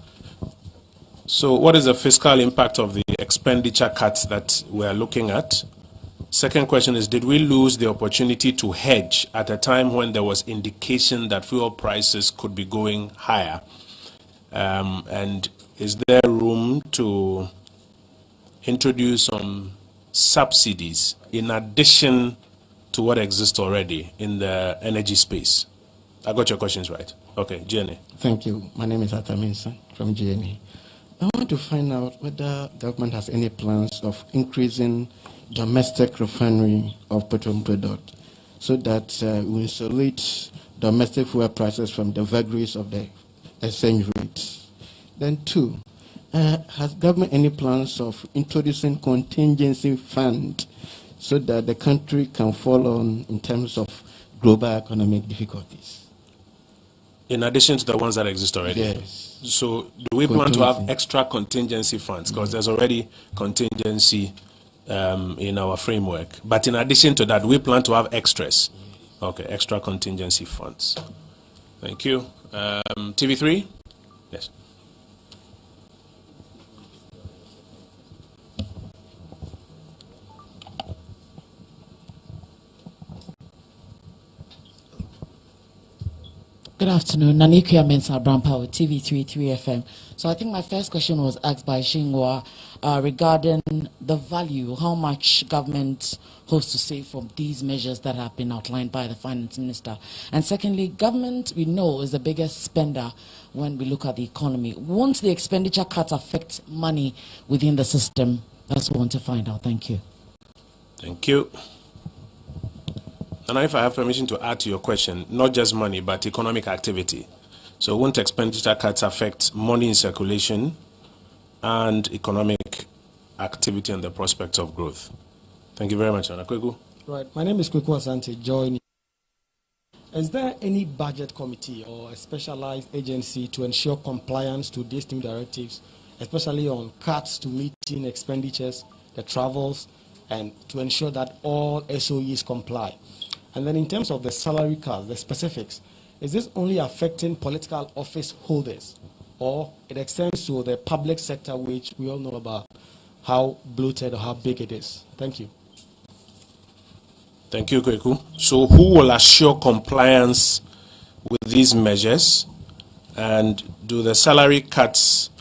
So what is the fiscal impact of the expenditure cuts that we're looking at? Second question is, did we lose the opportunity to hedge at a time when there was indication that fuel prices could be going higher? And is there room to introduce some subsidies in addition to what exists already in the energy space? I got your questions right. Okay, GNA. Thank you. My name is Ataminsa from GNA. I want to find out whether government has any plans of increasing domestic refinery of petroleum product so that we insulate domestic fuel prices from the vagaries of the exchange rates. Then 2, has government any plans of introducing contingency fund so that the country can fall on in terms of global economic difficulties? In addition to the ones that exist already? Yes. So do we plan to have extra contingency funds? Because there's already contingency in our framework. But in addition to that, we plan to have extras. Okay, extra contingency funds. Thank you. TV3? Yes. Good afternoon. Nanikia Mensah Brampa with TV3 3FM. So I think my first question was asked by Shingwa regarding the value, how much government hopes to save from these measures that have been outlined by the finance minister. And secondly, government, we know, is the biggest spender when we look at the economy. Won't the expenditure cuts affect money within the system? That's what we want to find out. Thank you. Thank you. And if I have permission to add to your question, not just money, but economic activity. So won't expenditure cuts affect money in circulation and economic activity and the prospects of growth? Thank you very much, Anna. Kweku. Right. My name is Kweku Asante, joining. Is there any budget committee or a specialized agency to ensure compliance to these new directives, especially on cuts to meeting expenditures, the travels, and to ensure that all SOEs comply? And then in terms of the salary cuts, the specifics, is this only affecting political office holders, or it extends to the public sector, which we all know about how bloated or how big it is? Thank you. Thank you, Kweku. So who will assure compliance with these measures? And do the salary cuts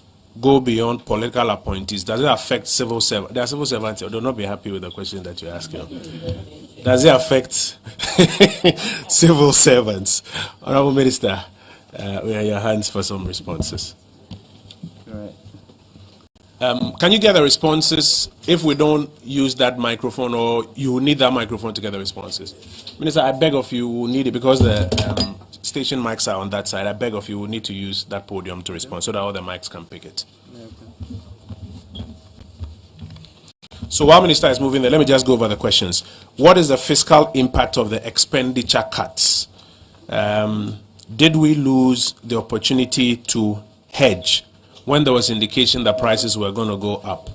go beyond political appointees? Does it affect civil servants? There are civil servants. I do not be happy with the question that you're asking. Does it affect civil servants? Honorable Minister, we are in your hands for some responses. Can you get the responses if we don't use that microphone, or you need that microphone to get the responses? Minister, I beg of you, we'll need it because the station mics are on that side. I beg of you, we'll need to use that podium to respond so that all the mics can pick it. So while Minister is moving there, let me just go over the questions. What is the fiscal impact of the expenditure cuts? did we lose the opportunity to hedge when there was indication that prices were going to go up?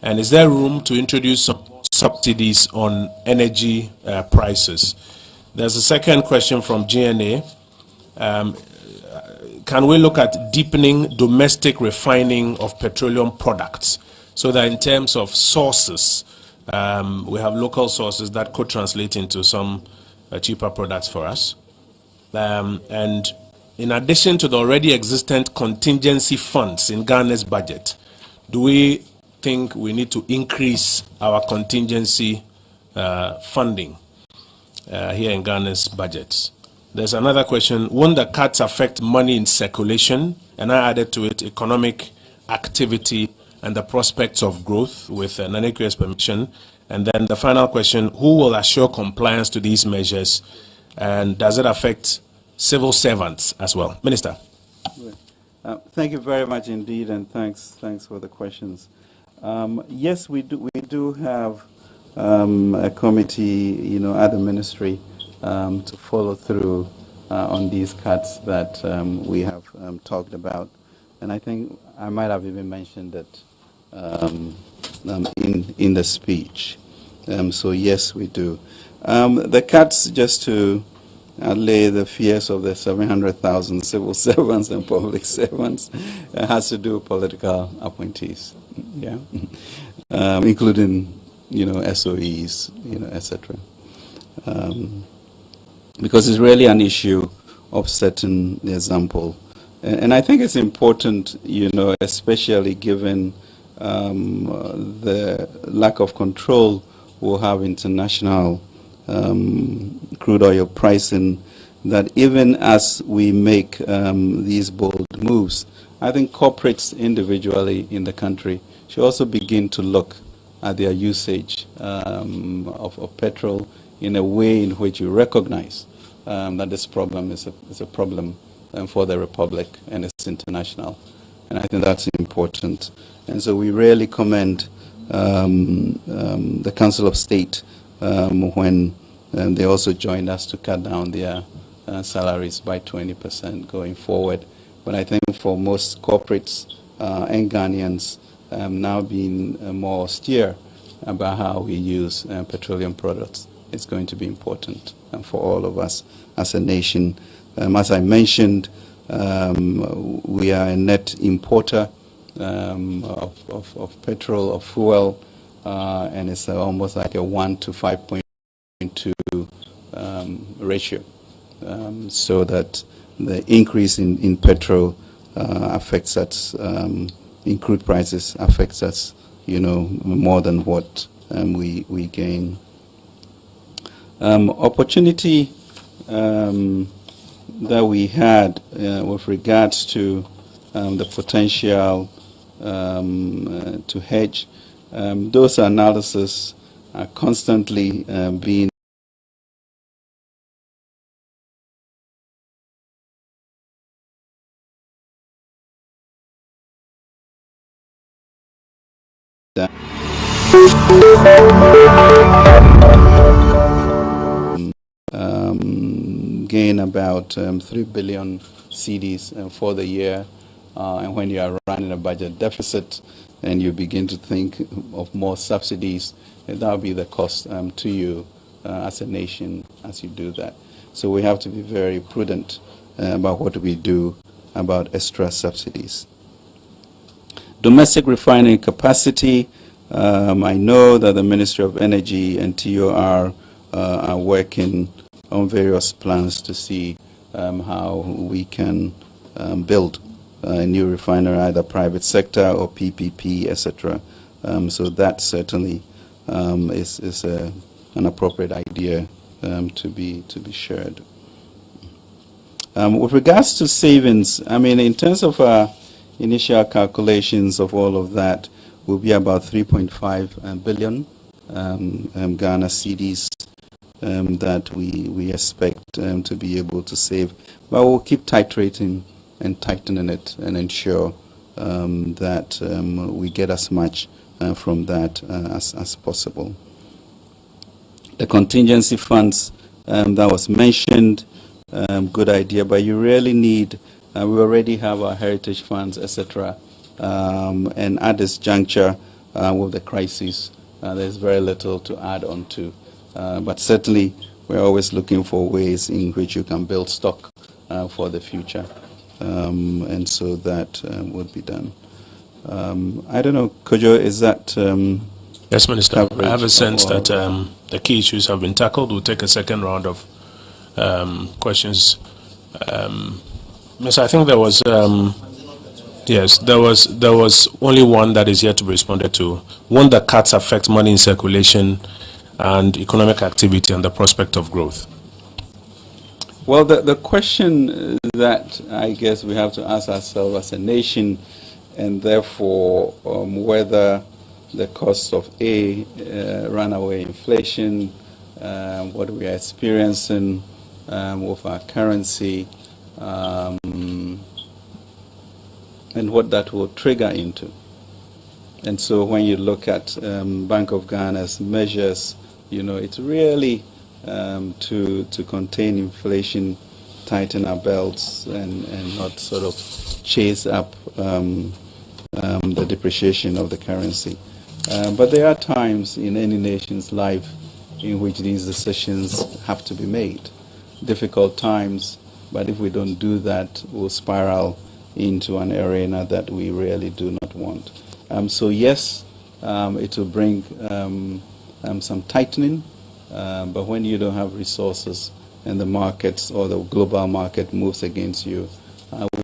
And is there room to introduce some subsidies on energy prices? There's a second question from GNA. Can we look at deepening domestic refining of petroleum products so that in terms of sources, we have local sources that could translate into some cheaper products for us? And in addition to the already existent contingency funds in Ghana's budget, do we think we need to increase our contingency funding here in Ghana's budgets? There's another question. Won't the cuts affect money in circulation? And I added to it economic activity and the prospects of growth with Nanekw's permission. And then the final question, who will assure compliance to these measures? And does it affect civil servants as well? Minister. Thank you very much indeed, and thanks for the questions. Yes, we do have a committee, at the ministry to follow through on these cuts that we have talked about, and I think I might have even mentioned it in the speech. So yes, we do. The cuts, just to allay the fears of the 700,000 civil servants and public servants, has to do with political appointees, yeah, including SOEs, etc. Because it's really an issue of setting the example, and I think it's important, especially given the lack of control we'll have international crude oil pricing, that even as we make these bold moves, I think corporates individually in the country should also begin to look at their usage of petrol in a way in which you recognize that this problem is a problem for the Republic and it's international. And I think that's important. And so we really commend the Council of State when they also joined us to cut down their salaries by 20% going forward. But I think for most corporates and Ghanaians now being more austere about how we use petroleum products, it's going to be important for all of us as a nation. As I mentioned, we are a net importer of petrol, of fuel, and it's almost like a 1 to 5.2 ratio, so that the increase in petrol affects us, in crude prices affects us, more than what we gain. Opportunity that we had with regards to the potential to hedge, those analyses are constantly being done. Gain about 3 billion cedis for the year, and when you are running a budget deficit and you begin to think of more subsidies, that will be the cost to you as a nation as you do that. So we have to be very prudent about what we do about extra subsidies. Domestic refining capacity, I know that the Ministry of Energy and TOR are working on various plans to see how we can build a new refinery, either private sector or PPP, etc. So that certainly is an appropriate idea to be shared. With regards to savings, I mean, in terms of our initial calculations of all of that, will be about 3.5 billion Ghana cedis that we expect to be able to save. But we'll keep titrating and tightening it and ensure that we get as much from that as possible. The contingency funds that was mentioned, good idea, but you really need, we already have our heritage funds, etc. And at this juncture, with the crisis, there's very little to add on to. But certainly, we're always looking for ways in which you can build stock for the future. And so that would be done. I don't know, Kojo, is that... yes, Minister. I have a sense that the key issues have been tackled. We'll take a second round of questions. Minister, I think there was... yes, there was only one that is yet to be responded to. One, that cuts affect money in circulation and economic activity and the prospect of growth. Well, the question that I guess we have to ask ourselves as a nation, and therefore whether the cost of runaway inflation, what we are experiencing with our currency, and what that will trigger into. And so when you look at Bank of Ghana's measures, it's really to contain inflation, tighten our belts, and not sort of chase up the depreciation of the currency. But there are times in any nation's life in which these decisions have to be made. Difficult times, but if we don't do that, we'll spiral into an arena that we really do not want. So yes, it will bring some tightening, but when you don't have resources and the markets or the global market moves against you,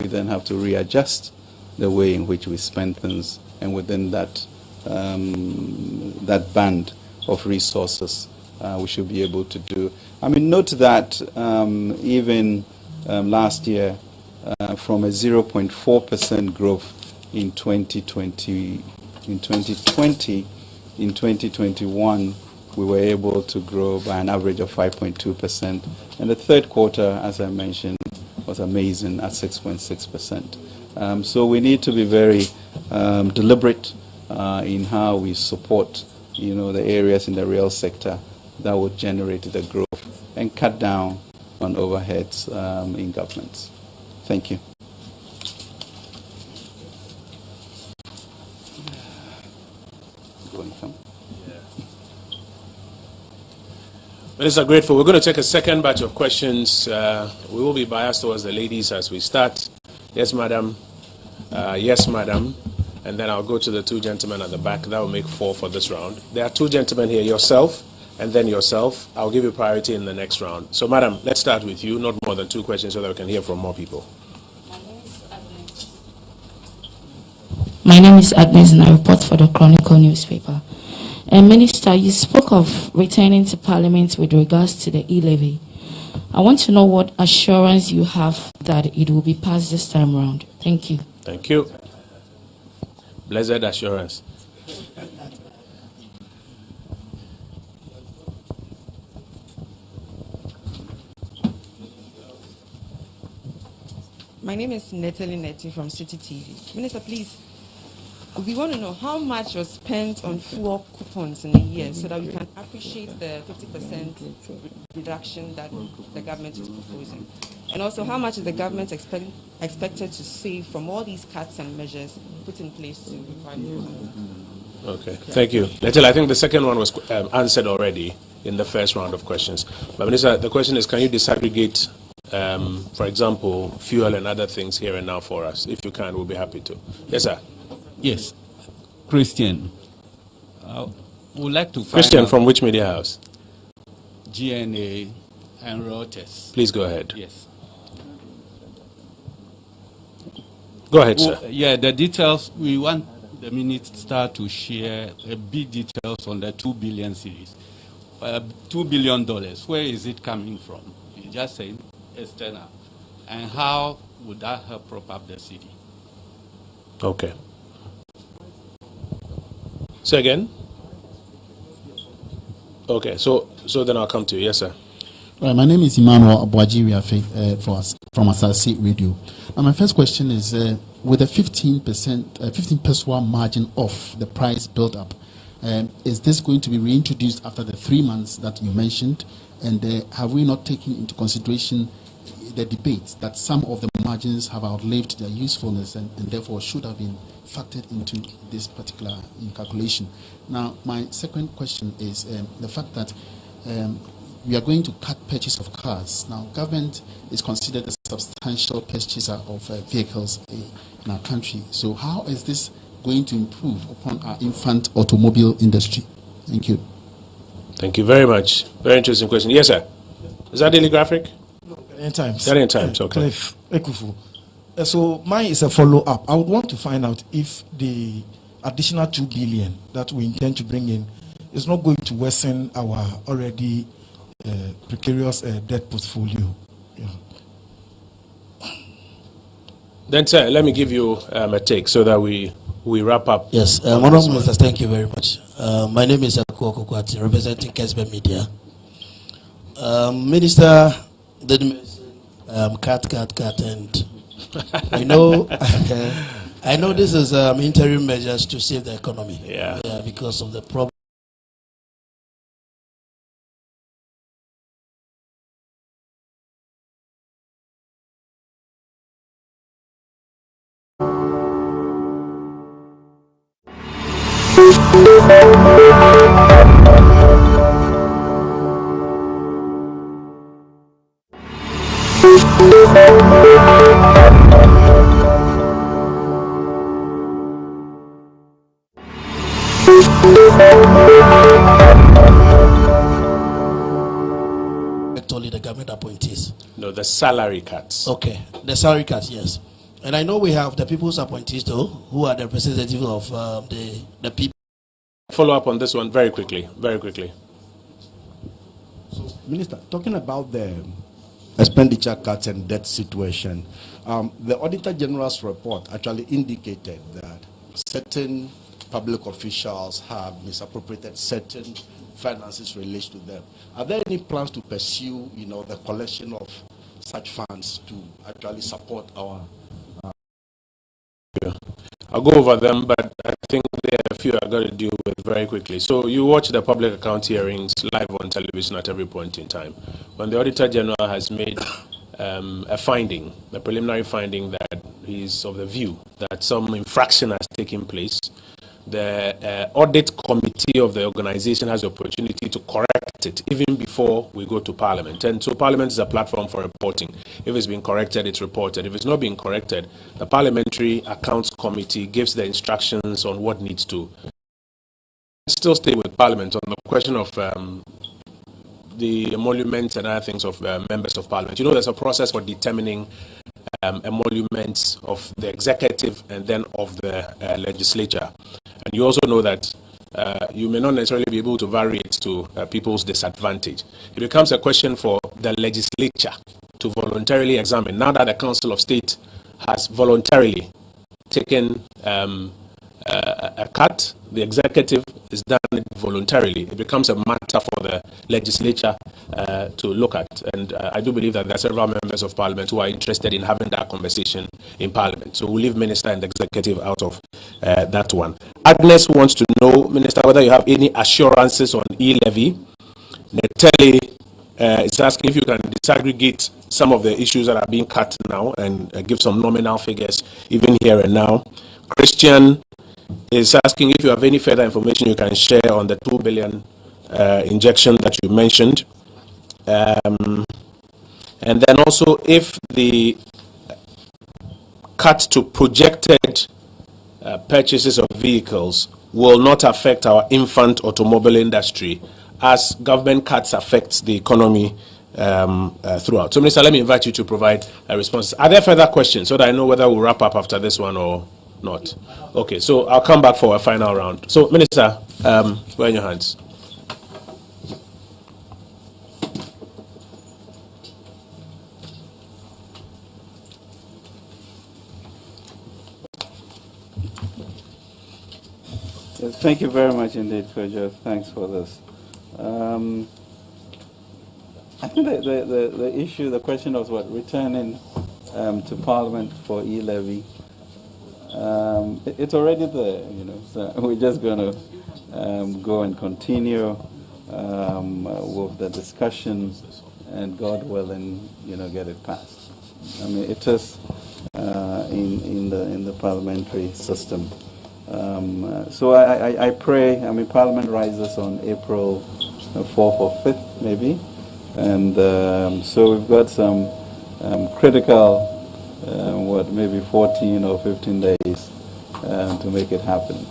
we then have to readjust the way in which we spend things, and within that that band of resources we should be able to do. I mean, note that even last year, from a 0.4% growth in 2020, in 2021, we were able to grow by an average of 5.2%. And the third quarter, as I mentioned, was amazing at 6.6%. So we need to be very deliberate in how we support, the areas in the real sector that would generate the growth and cut down on overheads in governments. Thank you. Minister, grateful. We're going to take a second batch of questions. We will be biased towards the ladies as we start. Yes, madam. Yes, madam. And then I'll go to the two gentlemen at the back. That will make 4 for this round. There are 2 gentlemen here, yourself, and then yourself. I'll give you priority in the next round. So, madam, let's start with you. Not more than 2 questions so that we can hear from more people. My name is Agnes and I report for the Chronicle newspaper. Minister, you spoke of returning to Parliament with regards to the e-levy. I want to know what assurance you have that it will be passed this time around. Thank you. Thank you. Blessed assurance. My name is Natalie Neti from City TV. Minister, please, we want to know how much was spent on fuel coupons in a year so that we can appreciate the 50% reduction that the government is proposing. And also, how much is the government expected to save from all these cuts and measures put in place to require the Okay, thank you. Natalie, I think the second one was answered already in the first round of questions. But Minister, the question is, can you disaggregate, for example, fuel and other things here and now for us? If you can, we'll be happy to. Yes, sir. Yes, Christian. Would like to find Christian, from which media house? GNA and Reuters. Please go ahead. Yes. Go ahead, sir. Yeah, the details, we want the minister to share big details on the 2 billion series. $2 billion, where is it coming from? You just say external. And how would that help prop up the city? Okay. Say again? Okay, so then I'll come to you. Yes, sir. Right, my name is Emmanuel Abuaji from Asase Radio. And my first question is, with a 15 peso margin off the price build up, is this going to be reintroduced after the 3 months that you mentioned? And have we not taken into consideration the debate that some of the margins have outlived their usefulness and therefore should have been factored into this particular calculation. Now, my second question is the fact that we are going to cut purchase of cars. Now, government is considered a substantial purchaser of vehicles in our country. So how is this going to improve upon our infant automobile industry? Thank you. Thank you very much. Very interesting question. Yes, sir. Is that Daily Graphic? No, Ghanaian Times. Ghanaian Times, okay. Cliff Ekufu. So mine is a follow-up. I would want to find out if the additional 2 billion that we intend to bring in is not going to worsen our already precarious debt portfolio. Yeah. Then, sir, let me give you a take so that we wrap up. Yes, Honorable Minister, thank you very much. My name is Akuo Kokwati, representing Kesbe Media. Minister did mention cut, and I know I know this is interim measures to save the economy. Yeah, because of the problem. Only the government appointees. No, the salary cuts. Okay, the salary cuts, yes. And I know we have the people's appointees, though, who are the representative of the people. Follow up on this one very quickly, very quickly. So, Minister, talking about the expenditure cuts and debt situation, the Auditor General's report actually indicated that certain public officials have misappropriated certain finances related to them. Are there any plans to pursue, the collection of such funds to actually support our? I'll go over them, but I think there are a few I've got to deal with very quickly. So you watch the public account hearings live on television at every point in time. When the Auditor General has made a finding, a preliminary finding that he's of the view that some infraction has taken place, the audit committee of the organization has the opportunity to correct it even before we go to Parliament. And so Parliament is a platform for reporting. If it's been corrected, it's reported. If it's not been corrected, the Parliamentary Accounts Committee gives the instructions on what needs to. Still stay with Parliament on the question of the emoluments and other things of members of Parliament. There's a process for determining emoluments of the executive and then of the legislature. And you also know that you may not necessarily be able to vary it to people's disadvantage. It becomes a question for the legislature to voluntarily examine. Now that the Council of State has voluntarily taken a cut, the executive is done it voluntarily. It becomes a matter for the legislature to look at. And I do believe that there are several members of Parliament who are interested in having that conversation in Parliament. So we'll leave Minister and the executive out of that one. Agnes wants to know, Minister, whether you have any assurances on e-levy. Neteli is asking if you can disaggregate some of the issues that are being cut now and give some nominal figures even here and now. Christian is asking if you have any further information you can share on the 2 billion injection that you mentioned. And then also if the cut to projected purchases of vehicles will not affect our infant automobile industry as government cuts affects the economy throughout. So, Minister, let me invite you to provide a response. Are there further questions so that I know whether we'll wrap up after this one or not? Okay, so I'll come back for a final round. So, Minister, we're in your hands. Yes, thank you very much indeed, Kojo. Thanks for this. I think the issue, the question was what, returning to Parliament for e-levy. It's already there, so we're just going to go and continue with the discussion and God willing, get it passed. I mean, it is in the parliamentary system. So I pray. I mean, Parliament rises on April 4th or 5th, maybe, and so we've got some critical, maybe 14 or 15 days to make it happen.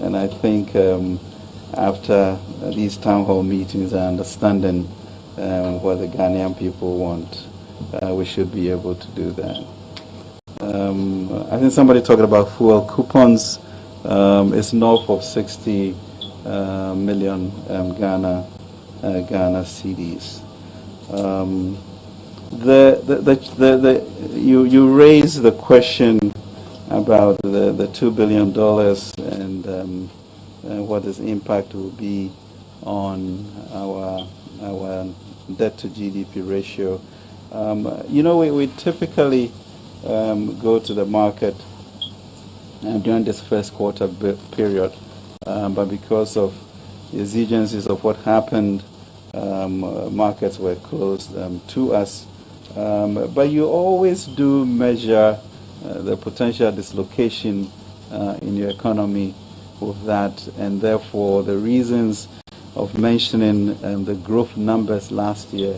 And I think after these town hall meetings and understanding what the Ghanaian people want, we should be able to do that. I think somebody talking about fuel coupons. It's north of 60 million Ghana cedis. You raise the question about the $2 billion and what its impact will be on our debt to GDP ratio. We typically go to the market during this first quarter period, but because of the exigencies of what happened, markets were closed to us. But you always do measure the potential dislocation in your economy with that, and therefore the reasons of mentioning the growth numbers last year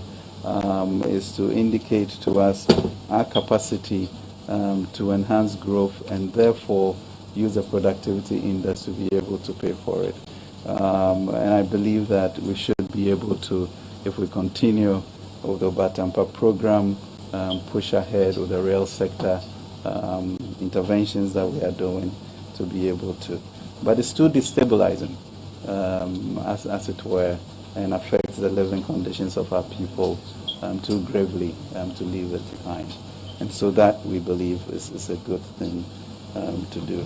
is to indicate to us our capacity to enhance growth and therefore use the productivity index to be able to pay for it. And I believe that we should be able to, if we continue with the Batampa program, push ahead with the real sector interventions that we are doing to be able to. But it's too destabilizing, as it were, and affects the living conditions of our people too gravely to leave it behind. And so that, we believe, is a good thing to do.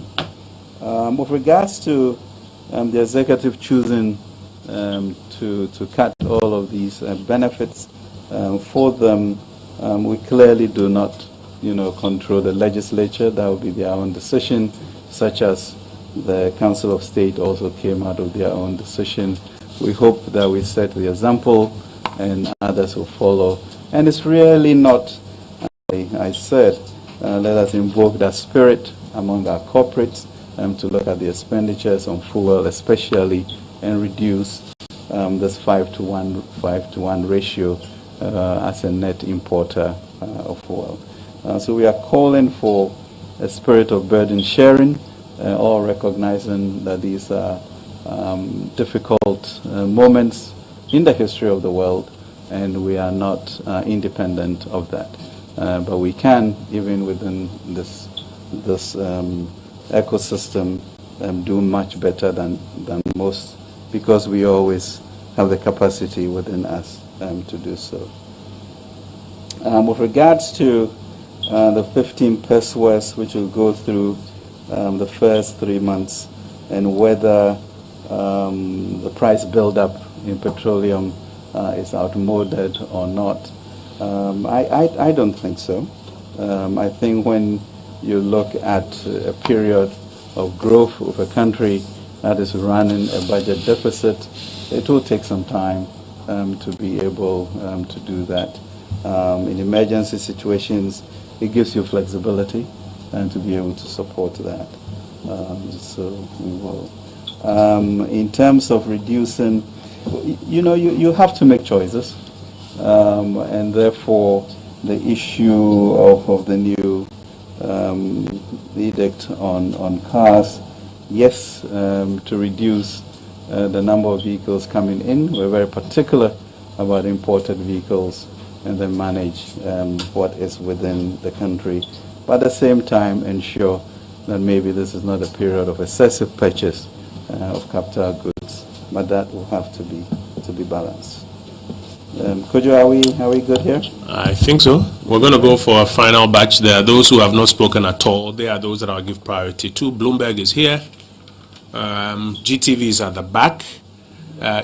With regards to the executive choosing to cut all of these benefits for them, we clearly do not, control the legislature. That will be their own decision, such as the Council of State also came out of their own decision. We hope that we set the example and others will follow. And it's really not, I said, let us invoke that spirit among our corporates to look at the expenditures on fuel especially and reduce this 5-to-1 ratio as a net importer of fuel. So we are calling for a spirit of burden sharing, all recognizing that these are difficult moments in the history of the world, and we are not independent of that. But we can, even within this ecosystem, do much better than most, because we always have the capacity within us to do so. With regards to the 15 pesos, which will go through the first 3 months, and whether the price build-up in petroleum is outmoded or not, I don't think so. I think when you look at a period of growth of a country that is running a budget deficit, it will take some time to be able to do that. In emergency situations, it gives you flexibility and to be able to support that. So we will. In terms of reducing, you have to make choices, and therefore the issue of the new edict on cars, yes, to reduce the number of vehicles coming in. We're very particular about imported vehicles and then manage what is within the country. But at the same time, ensure that maybe this is not a period of excessive purchase of capital goods, but that will have to be balanced. Kojo, are we good here? I think so. We're going to go for a final batch. There are those who have not spoken at all. They are those that I'll give priority to. Bloomberg is here. GTV is at the back.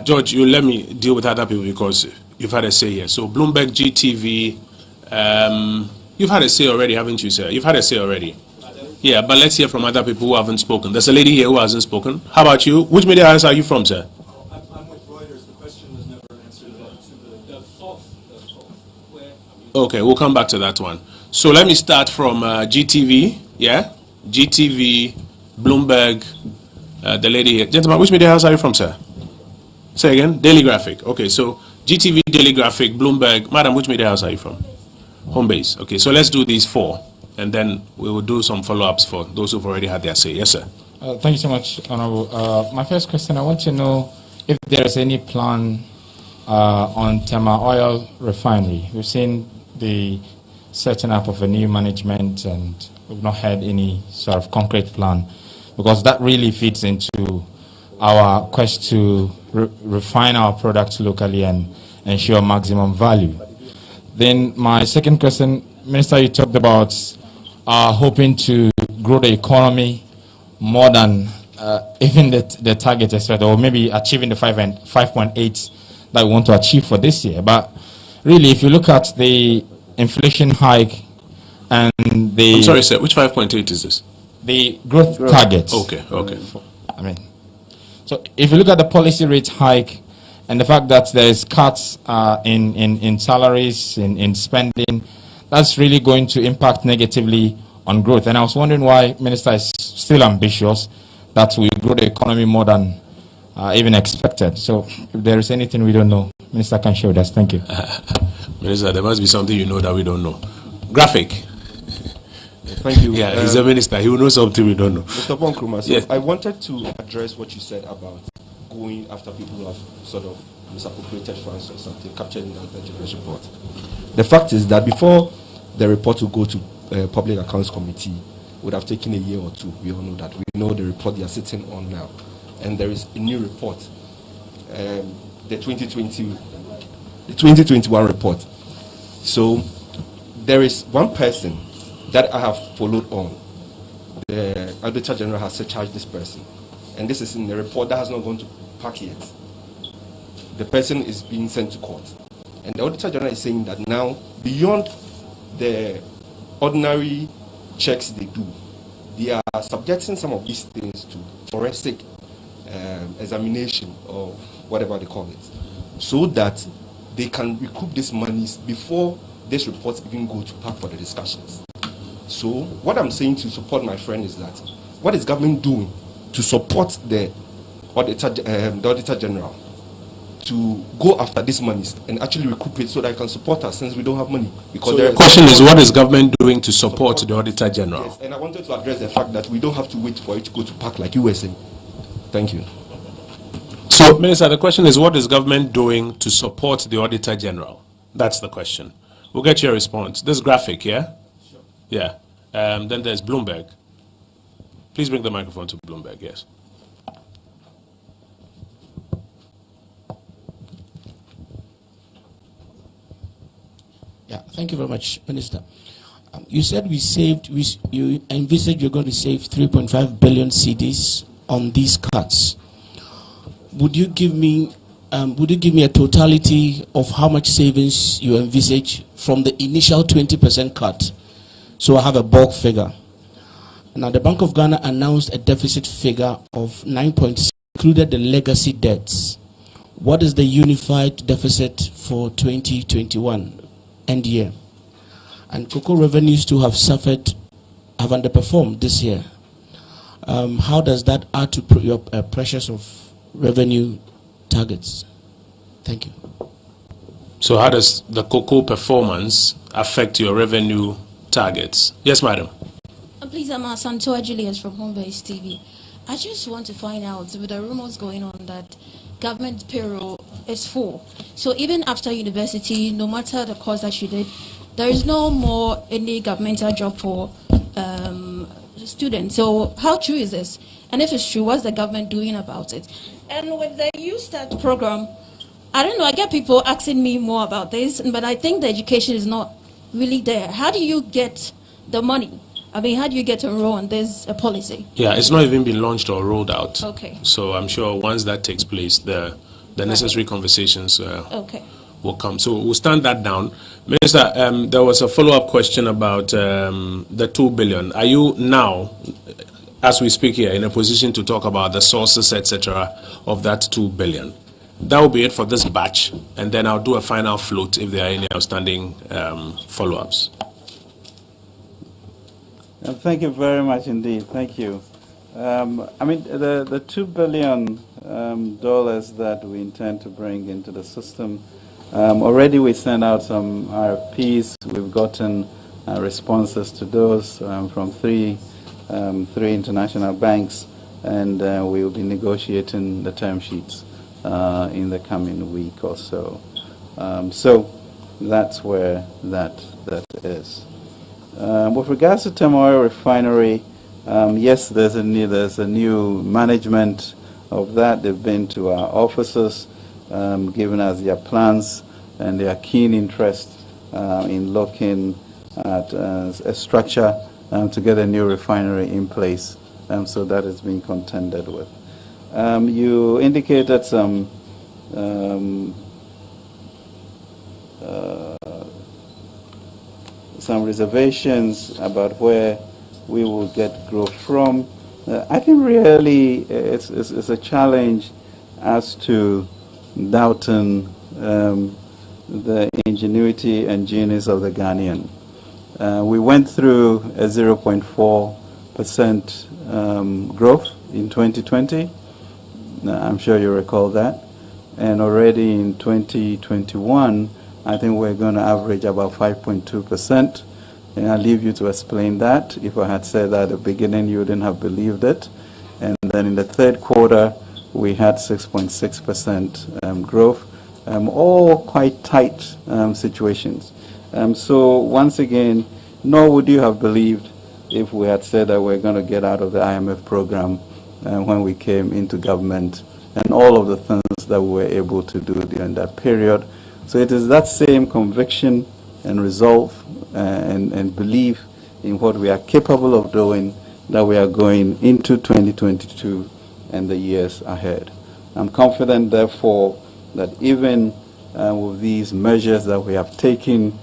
George, you let me deal with other people because you've had a say here. So Bloomberg, GTV, you've had a say already, haven't you, sir? You've had a say already. Yeah, but let's hear from other people who haven't spoken. There's a lady here who hasn't spoken. How about you? Which media house are you from, sir? I'm with Reuters. The question was never answered. The source, where, Okay, we'll come back to that one. So let me start from GTV, yeah? GTV, Bloomberg, the lady here. Gentlemen, which media house are you from, sir? Say again? Daily Graphic. Okay, so GTV, Daily Graphic, Bloomberg. Madam, which media house are you from? Home Base. Okay, so let's do these four, and then we will do some follow-ups for those who've already had their say. Yes, sir. Thank you so much, Honorable. My first question, I want to know if there is any plan on Tema Oil Refinery. We've seen the setting up of a new management, and we've not had any sort of concrete plan, because that really feeds into our quest to refine our products locally and ensure maximum value. Then my second question, Minister, you talked about hoping to grow the economy more than even the target expected, or maybe achieving the 5.8 that we want to achieve for this year. But really, if you look at the inflation hike and the... I'm sorry, sir, which 5.8 is this? The growth targets. Okay, okay. So if you look at the policy rate hike and the fact that there is cuts in salaries, in spending, that's really going to impact negatively on growth. And I was wondering why Minister is still ambitious that we grow the economy more than even expected. So if there is anything we don't know, Minister can share with us. Thank you. Minister, there must be something you know that we don't know. Graphic. Thank you. Yeah, he's a minister. He will know something we don't know. Mr. Bonkruma, so yes. I wanted to address what you said about going after people who have sort of misappropriated funds or something captured in the General's report. The fact is that before the report will go to Public Accounts Committee, it would have taken a year or two. We all know that. We know the report they are sitting on now. And there is a new report, the 2021 report. So there is one person that I have followed on. The Auditor General has charged this person. And this is in the report that has not gone to PAC yet. The person is being sent to court. And the Auditor General is saying that now, beyond the ordinary checks they do, they are subjecting some of these things to forensic examination or whatever they call it, so that they can recoup these monies before these reports even go to PAC for the discussions. So what I'm saying to support my friend is that what is government doing to support the Auditor General to go after these monies and actually recoup it so that I can support us, since we don't have money? Because so the question is, what is government doing to support the Auditor General? Yes, and I wanted to address the fact that we don't have to wait for it to go to PAC like you were saying. Thank you. So, Minister, the question is, what is government doing to support the Auditor General? That's the question. We'll get your response. This graphic, yeah? Sure. Yeah. Then there's Bloomberg. Please bring the microphone to Bloomberg, yes. Yeah, thank you very much, Minister. You said you envisaged you're going to save 3.5 billion cedis on these cuts. Would you give me a totality of how much savings you envisage from the initial 20% cut? So I have a bulk figure. Now, the Bank of Ghana announced a deficit figure of 9.6, included the legacy debts. What is the unified deficit for 2021 end year? And cocoa revenues too have underperformed this year. How does that add to your pressures of revenue targets? Thank you. So how does the cocoa performance affect your revenue targets? Yes, madam. Please, I'm Santoa Julius from Home Base TV. I just want to find out, with the rumors going on that government payroll is full. So even after university, no matter the course that you did, there is no more any governmental job for students. So how true is this? And if it's true, what's the government doing about it? And with the YouStart program, I don't know, I get people asking me more about this, but I think the education is not really there. How do you get the money? I mean, how do you get to enroll on this policy? Yeah, it's not even been launched or rolled out. Okay. So I'm sure once that takes place, the necessary conversations will come. So we'll stand that down. Minister, there was a follow-up question about the 2 billion. Are you now, as we speak here, in a position to talk about the sources, etc., of that 2 billion? That will be it for this batch, and then I'll do a final float if there are any outstanding follow-ups. Thank you very much indeed. Thank you. I mean, the $2 billion that we intend to bring into the system, already we sent out some RFPs. We've gotten responses to those from three international banks, and we will be negotiating the term sheets in the coming week or so. So that's where that is. With regards to Tema Oil Refinery, yes, there's a new management of that. They've been to our offices, given us their plans and their keen interest in looking at a structure to get a new refinery in place. So that is being contended with. You indicated some reservations about where we will get growth from. I think really it's a challenge as to doubting the ingenuity and genius of the Ghanaian. We went through a 0.4% growth in 2020. I'm sure you recall that. And already in 2021, I think we're going to average about 5.2%. And I'll leave you to explain that. If I had said that at the beginning, you wouldn't have believed it. And then in the third quarter, we had 6.6% growth. All quite tight situations. So once again, nor would you have believed if we had said that we're going to get out of the IMF program when we came into government, and all of the things that we were able to do during that period. So it is that same conviction and resolve and belief in what we are capable of doing that we are going into 2022 and the years ahead. I'm confident, therefore, that even with these measures that we have taken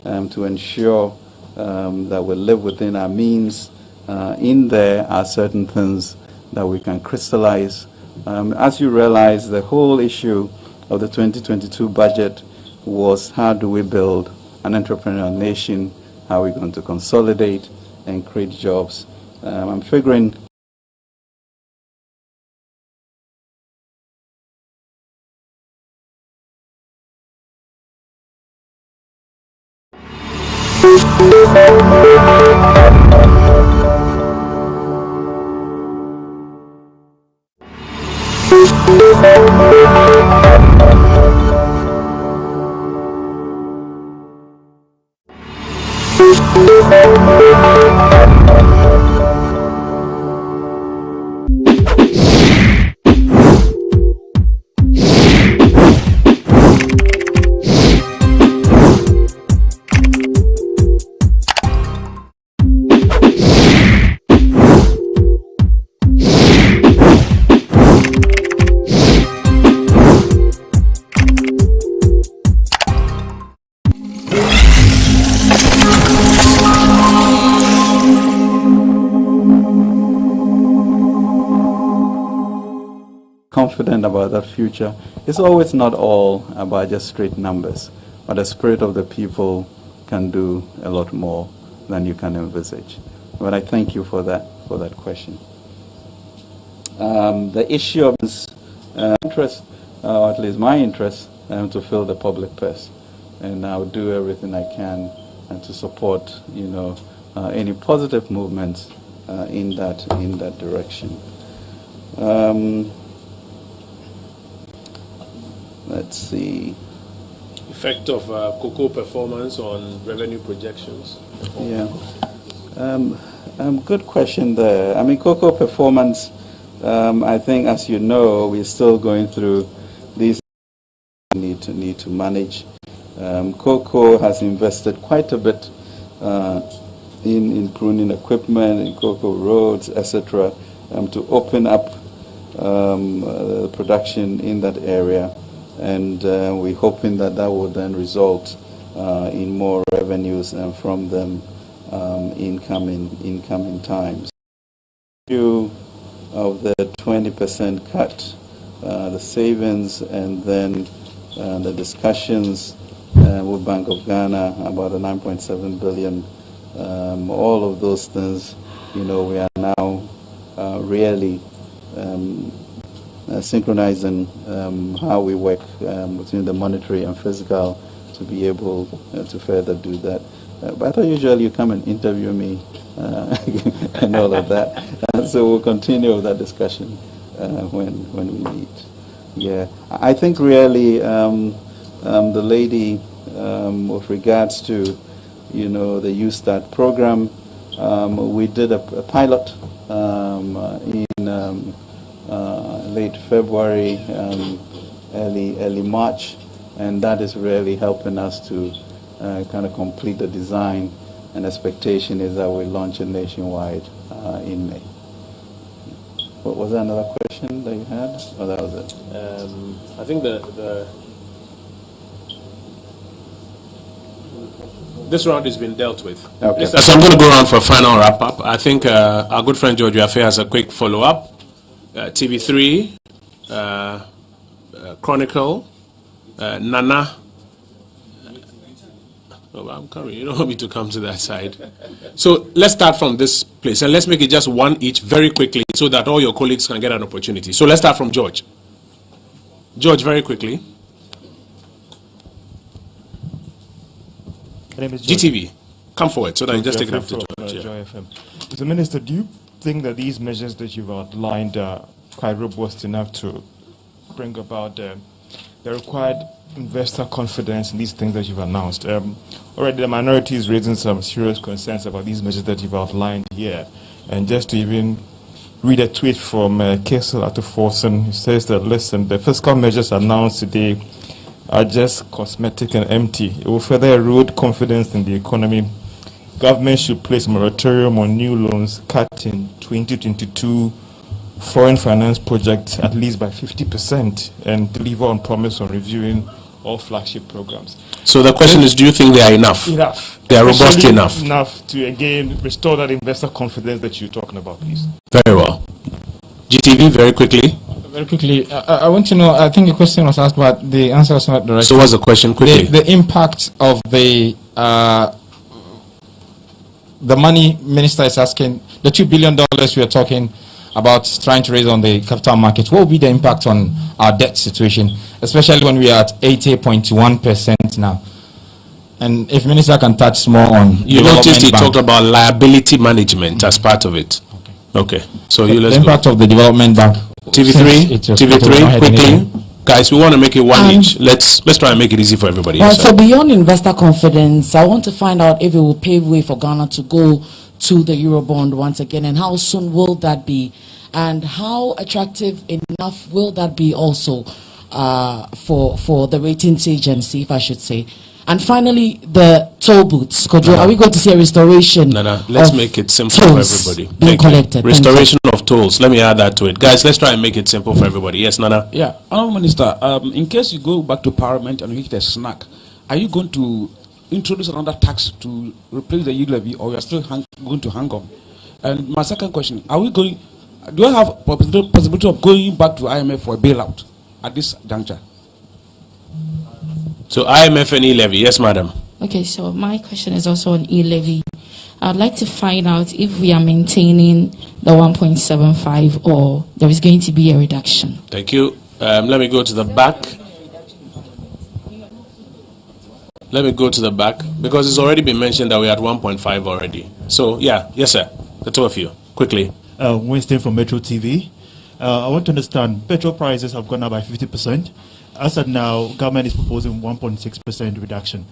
to ensure that we live within our means, in there are certain things that we can crystallize. As you realize, the whole issue of the 2022 budget was how do we build an entrepreneurial nation, how are we going to consolidate and create jobs. I'm figuring confident about that future. It's always not all about just straight numbers, but the spirit of the people can do a lot more than you can envisage. But I thank you for that question. The issue of interest, or at least my interest, to fill the public purse, and I'll do everything I can to support, any positive movements in that direction. Let's see. Effect of cocoa performance on revenue projections. Yeah. Good question there. I mean, cocoa performance, I think, as you know, we're still going through these need to manage. Cocoa has invested quite a bit in pruning equipment, in cocoa roads, etc., to open up production in that area. And we're hoping that will then result in more revenues from them in coming times. Issue of the 20% cut the savings and then the discussions with Bank of Ghana about the 9.7 billion, all of those things, we are now really synchronizing how we work between the monetary and fiscal to be able to further do that. But I thought usually you come and interview me and all of that. So we'll continue with that discussion when we meet. Yeah, I think really the lady with regards to the Youth Start program, we did a pilot in late February, early March, and that is really helping us to kind of complete the design, and expectation is that we launch it nationwide in May. What was there another question that you had? Oh, that was it. I think this round has been dealt with. Okay. So I'm going to go around for a final wrap-up. I think our good friend George Affair has a quick follow-up. TV3, Chronicle, Nana. Oh, I'm coming. You don't want me to come to that side. So let's start from this place and let's make it just one each very quickly so that all your colleagues can get an opportunity. So let's start from George. George, very quickly. My name is George. GTV, come forward so that you just take it after George. Joy FM. Mr. Minister, do you think that these measures that you've outlined are quite robust enough to bring about the required investor confidence in these things that you've announced? Already the minority is raising some serious concerns about these measures that you've outlined here. And just to even read a tweet from Ofori-Atta Forson, he says that, listen, the fiscal measures announced today are just cosmetic and empty. It will further erode confidence in the economy. Government should place a moratorium on new loans cut in 2022 foreign finance projects at least by 50% and deliver on promise on reviewing all flagship programs. So the question is, do you think they are enough? Enough. They are robust enough? Enough to, again, restore that investor confidence that you're talking about, please. Very well. GTV, very quickly. Very quickly, I want to know, I think the question was asked, but the answer was not direct. So what's the question, quickly? The impact of the money Minister is asking, the $2 billion we are talking about trying to raise on the capital market, what will be the impact on our debt situation, especially when we are at 80.1% now? And if Minister can touch more on... You noticed he talked about liability management as part of it. Okay. So the impact of the development bank. TV3, quickly. Guys, we want to make it one each. Let's try and make it easy for everybody. Well, so beyond investor confidence, I want to find out if it will pave way for Ghana to go to the Eurobond once again, and how soon will that be, and how attractive enough will that be also for the ratings agency, if I should say. And finally, the toll booths. Are we going to see a restoration? No. Let's make it simple for everybody. Being collected. Restoration of tolls. Let me add that to it. Guys, let's try and make it simple for everybody. Yes, Nana? Yeah. Honourable Minister, in case you go back to Parliament and you hit a snack, are you going to introduce another tax to replace the yield levy, or you are still going to hang on? And my second question, do you have possibility of going back to IMF for a bailout at this juncture? So IMF and e-levy, yes, madam. Okay, so my question is also on e-levy. I'd like to find out if we are maintaining the 1.75 or there is going to be a reduction. Thank you. Let me go to the back. Because it's already been mentioned that we're at 1.5 already. So, yeah, yes, sir. The two of you, quickly. Winston from Metro TV. I want to understand, petrol prices have gone up by 50%. As of now, government is proposing 1.6% reduction.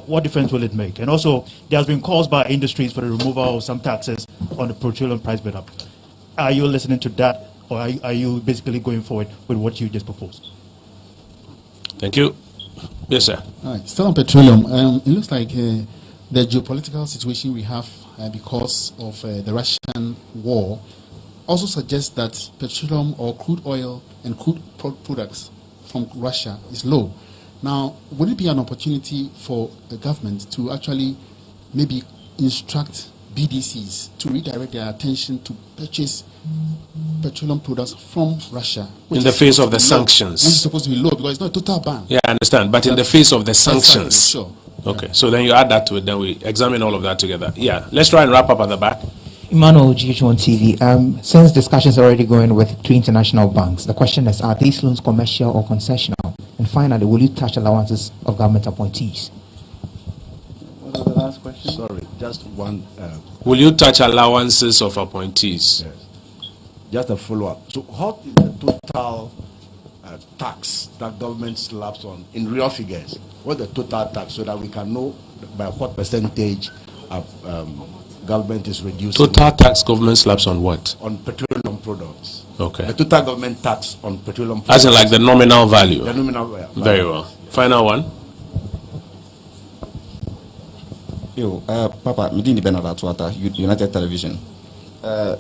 What difference will it make? And also, there has been calls by industries for the removal of some taxes on the petroleum price build-up. Are you listening to that, or are you basically going forward with what you just proposed? Thank you. Yes, sir. All right. Still on petroleum, it looks like the geopolitical situation we have because of the Russian war also suggests that petroleum or crude oil and crude products from Russia is low. Now, would it be an opportunity for the government to actually maybe instruct BDCs to redirect their attention to purchase petroleum products from Russia. In the face of the sanctions. Which is supposed to be low because it's not a total ban. Yeah, I understand. But in the face of the sanctions. Exactly, sure. Okay, so then you add that to it, then we examine all of that together. Yeah, let's try and wrap up at the back. Emmanuel, GH1 TV. Since discussions are already going with 2 international banks, the question is, are these loans commercial or concessional? And finally, will you touch allowances of government appointees? What was the last question? Sorry, just one. Will you touch allowances of appointees? Yes. Just a follow-up. So what is the total tax that government slaps on in real figures? What's the total tax so that we can know by what percentage government is reducing? Total tax government slaps on what? On petroleum products. Okay. The total government tax on petroleum products. As in like the nominal value? The nominal value. Very well. Final one. Yo, Papa, Medini Benadatuata, United Television.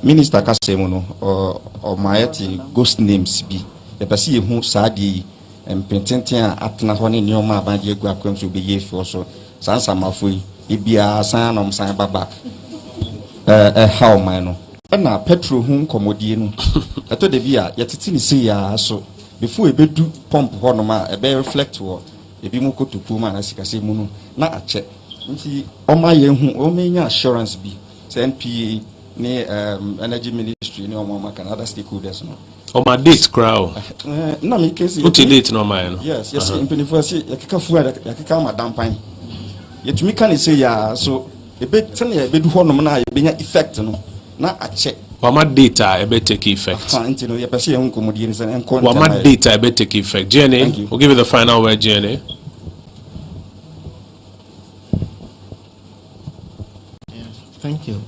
Minister Kasemono or Maeti ghost names be the Pasi who Sadi and Pententia Atnahoni Nyoma Bandia Guaquem to be ye for so Sansa Mafui, Ibia San San Baba. How mino. And now petrol whom commodian. I told the Via, yet it's in see so before a bed do pump honoma, a bear reflect war, a bimoko to Puma and Sikasimuno, not a check. On my own assurance be NPA. Energy Ministry, no more and other stakeholders. Oh, my date crowd. No, me case. What date no man? Yes, in Penifasi, Yakaka, Madame Pine. Yet me can say, yeah, so a bit tell a bit hormona being effect, no, not a check. What my data I bet take effect. Until your Persian comedians and what my data I bet take effect. Jenny, we'll give you the final word, Jenny. Thank you.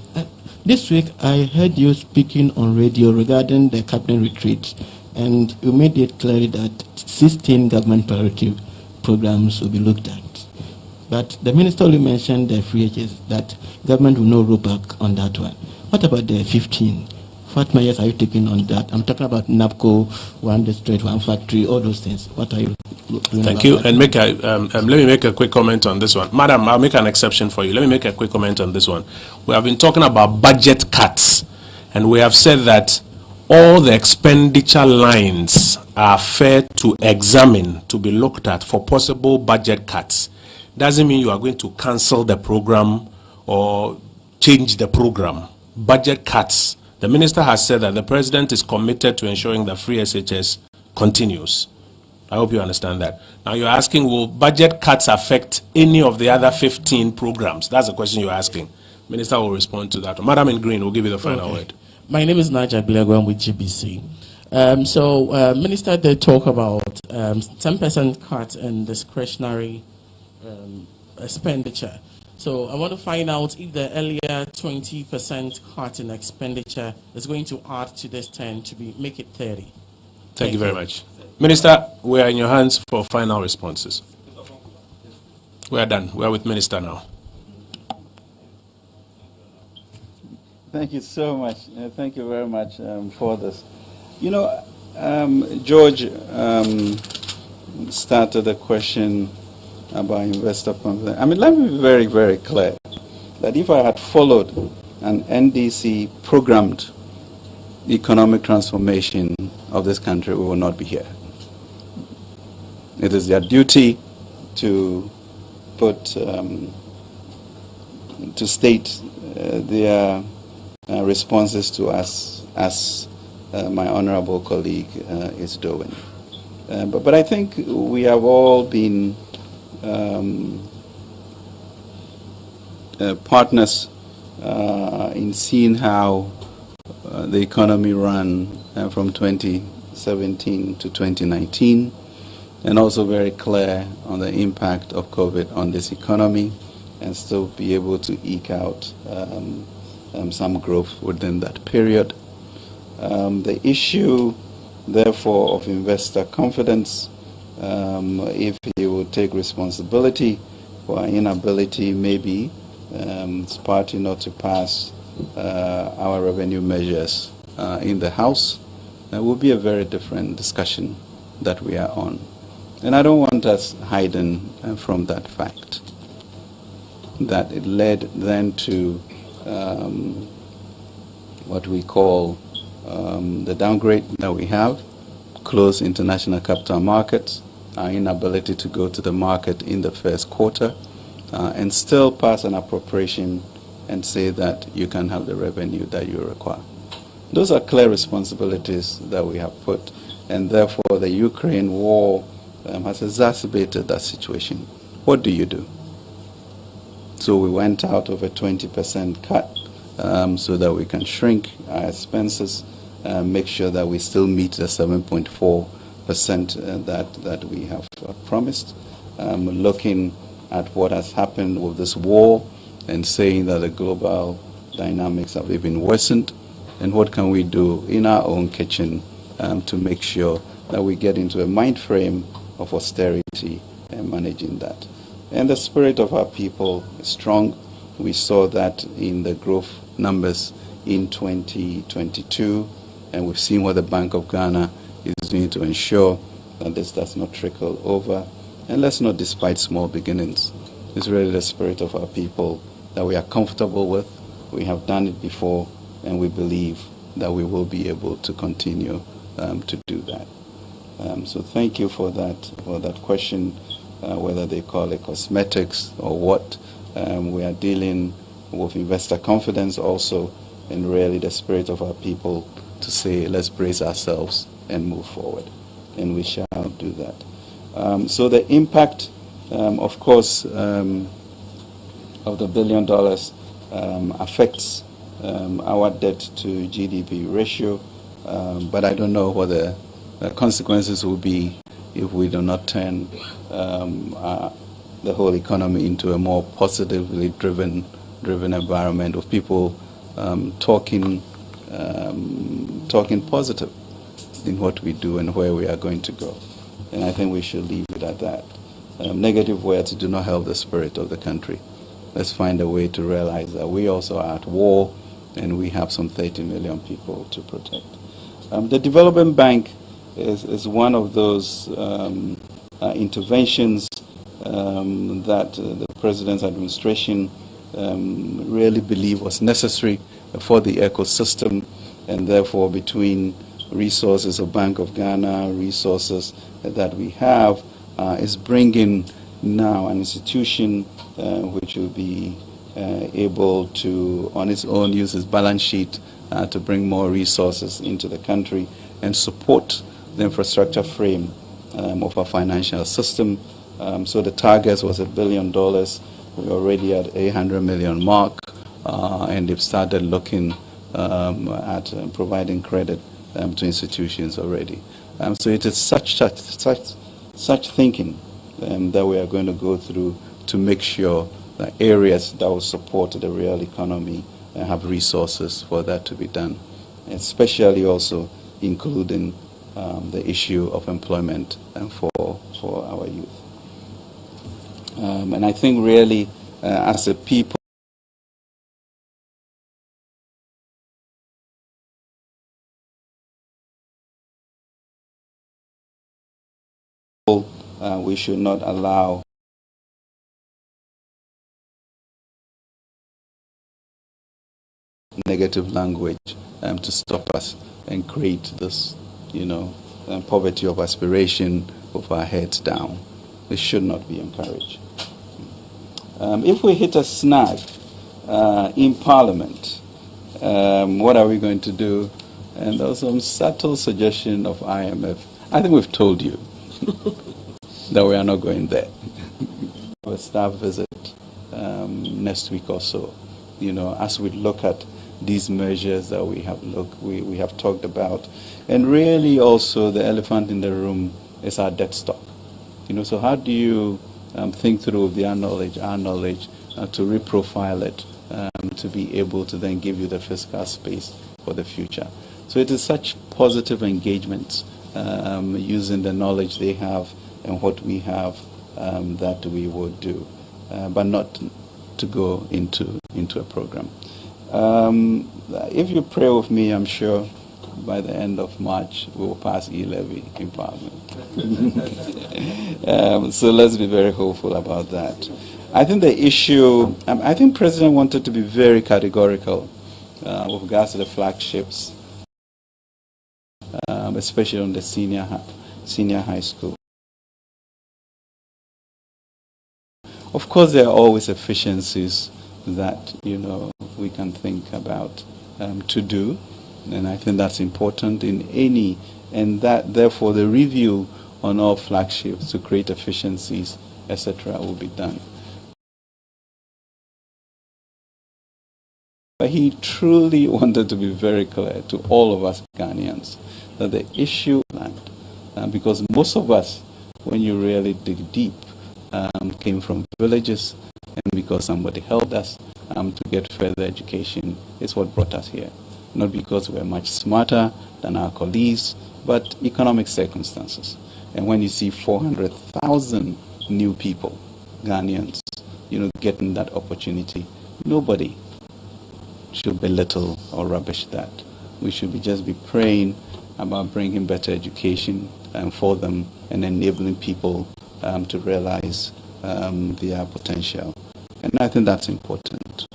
This week, I heard you speaking on radio regarding the cabinet retreat, and you made it clear that 16 government priority programs will be looked at. But the minister only mentioned the free agents, that government will not roll back on that one. What about the 15? What measures are you taking on that? I'm talking about NAPCO, one district, one factory, all those things. What are you doing? Thank you. And make a, let me make a quick comment on this one. Madam, I'll make an exception for you. Let me make a quick comment on this one. We have been talking about budget cuts, and we have said that all the expenditure lines are fair to examine, to be looked at for possible budget cuts. Doesn't mean you are going to cancel the program or change the program. Budget cuts. The minister has said that the president is committed to ensuring that free SHS continues. I hope you understand that. Now you're asking, will budget cuts affect any of the other 15 programs? That's the question you're asking. Minister will respond to that. Madam in Green will give you the final word. My name is Naja Bilagwan with GBC. Minister did talk about 10% cut in discretionary expenditure. So I want to find out if the earlier 20% cut in expenditure is going to add to this 10 to make it 30. Thank you very much. Minister, we are in your hands for final responses. We are done. We are with Minister now. Thank you so much. Thank you very much for this. You know, George started a question about investor confidence. I mean, let me be very, very clear that if I had followed an NDC programmed economic transformation of this country, we will not be here. It is their duty to put, to state their responses to us, as my honorable colleague is doing. But I think we have all been partners in seeing how the economy ran from 2017 to 2019, and also very clear on the impact of COVID on this economy, and still be able to eke out some growth within that period. The issue, therefore, of investor confidence, if he will take responsibility for our inability, maybe, as party not to pass our revenue measures in the House, will be a very different discussion that we are on. And I don't want us hiding from that fact, that it led then to what we call the downgrade that we have, close international capital markets, our inability to go to the market in the first quarter, and still pass an appropriation and say that you can have the revenue that you require. Those are clear responsibilities that we have put, and therefore the Ukraine war has exacerbated that situation. What do you do? So we went out of a 20% cut so that we can shrink our expenses, make sure that we still meet the 7.4% that we have promised. Looking at what has happened with this war and saying that the global dynamics have even worsened, and what can we do in our own kitchen to make sure that we get into a mind frame of austerity and managing that. And the spirit of our people is strong. We saw that in the growth numbers in 2022, and we've seen what the Bank of Ghana is doing to ensure that this does not trickle over. And let's not despise small beginnings. It's really the spirit of our people that we are comfortable with. We have done it before, and we believe that we will be able to continue to do that. So thank you for that question, whether they call it cosmetics or what. We are dealing with investor confidence also, and really the spirit of our people to say, let's brace ourselves and move forward. And we shall do that. So the impact, of course, of the $1 billion affects our debt to GDP ratio, but I don't know what the consequences will be if we do not turn the whole economy into a more positively driven environment of people talking positive in what we do and where we are going to go. And I think we should leave it at that. Negative words do not help the spirit of the country. Let's find a way to realize that we also are at war, and we have some 30 million people to protect. The Development Bank is one of those interventions that the President's administration really believed was necessary for the ecosystem, and therefore between resources of Bank of Ghana, resources that we have, is bringing now an institution which will be able to, on its own, use its balance sheet to bring more resources into the country and support the infrastructure frame of our financial system. So the target was $1 billion. We're already at $800 million mark, and they've started looking at providing credit to institutions already. So it is such thinking that we are going to go through to make sure that areas that will support the real economy have resources for that to be done, especially also including the issue of employment for our youth. And I think really as a people, we should not allow negative language to stop us and create this, poverty of aspiration with our heads down. This should not be encouraged. If we hit a snag in Parliament, what are we going to do? And there was some subtle suggestion of IMF. I think we've told you that we are not going there. A staff visit next week or so, as we look at these measures that we have talked about. And really also the elephant in the room is our debt stock. So how do you think through our knowledge, to reprofile it, to be able to then give you the fiscal space for the future. So it is such positive engagement using the knowledge they have and what we have that we would do, but not to go into a program. If you pray with me, I'm sure by the end of March we will pass e-levy in Parliament. So let's be very hopeful about that. I think the issue, I think President wanted to be very categorical with regards to the flagships especially on the senior high school. Of course, there are always efficiencies that we can think about to do, and I think that's important in any, and that therefore the review on all flagships to create efficiencies, etc., will be done. But he truly wanted to be very clear to all of us Ghanaians that the issue, because most of us, when you really dig deep, came from villages, and because somebody helped us to get further education is what brought us here. Not because we're much smarter than our colleagues, but economic circumstances. And when you see 400,000 new people, Ghanaians, getting that opportunity, nobody should belittle or rubbish that. We should just be praying about bringing better education for them and enabling people to realize their potential. And I think that's important.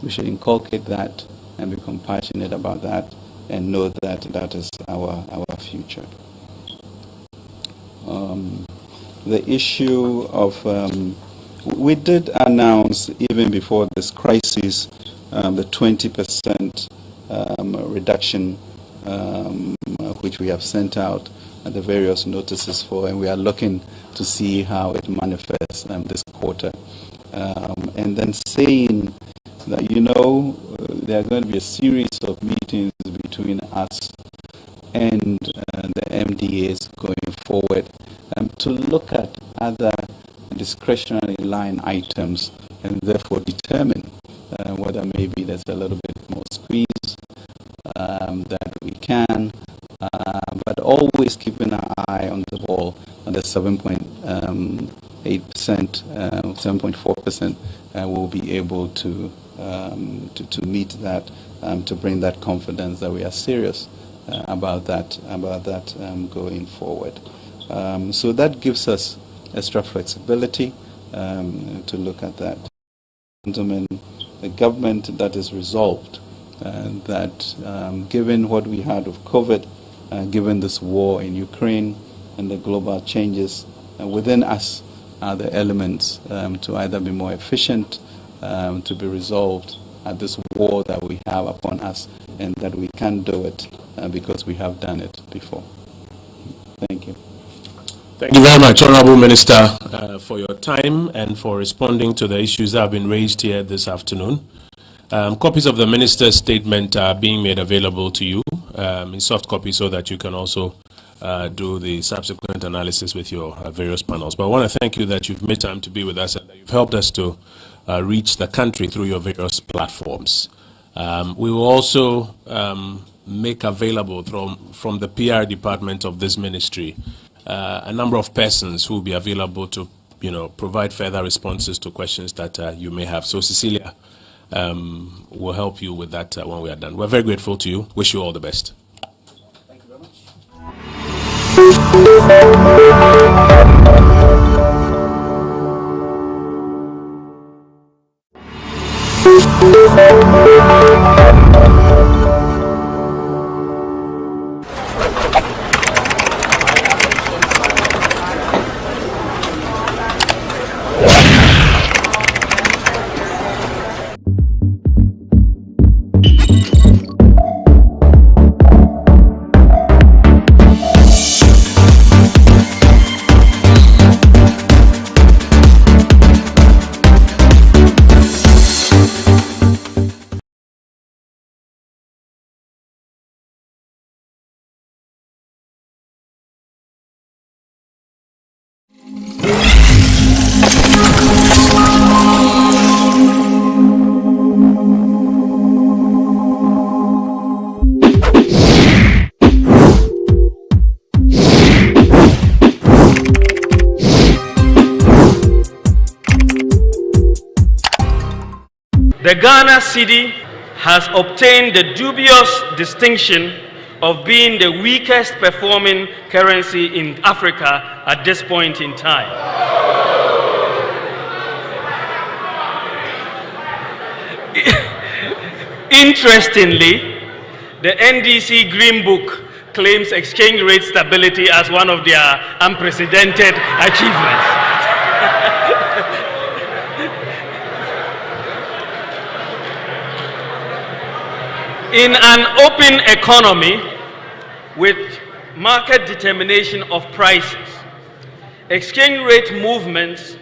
We should inculcate that and be compassionate about that and know that that is our future. The issue of, we did announce even before this crisis the 20% reduction which we have sent out the various notices for, and we are looking to see how it manifests this quarter. And then saying that, there are going to be a series of meetings between us and the MDAs going forward to look at other discretionary line items and therefore determine whether maybe there's a little bit more squeeze that we can, but always keeping an eye on the ball on the 7.8%, 7.4%, we'll be able to meet that, to bring that confidence that we are serious about that going forward. So that gives us extra flexibility to look at that. Gentlemen, a government that is resolved, that given what we had of COVID, given this war in Ukraine and the global changes, within us are the elements to either be more efficient, to be resolved at this war that we have upon us, and that we can do it because we have done it before. Thank you. Thank you very much, Honorable Minister, for your time and for responding to the issues that have been raised here this afternoon. Copies of the Minister's statement are being made available to you in soft copy so that you can also do the subsequent analysis with your various panels. But I want to thank you that you've made time to be with us and that you've helped us to reach the country through your various platforms. We will also make available from the PR department of this ministry a number of persons who will be available to provide further responses to questions that you may have. So Cecilia will help you with that when we are done. We're very grateful to you. Wish you all the best. Thank you very much. The Ghana cedi has obtained the dubious distinction of being the weakest performing currency in Africa at this point in time. Interestingly, the NDC Green Book claims exchange rate stability as one of their unprecedented achievements. In an open economy with market determination of prices, exchange rate movements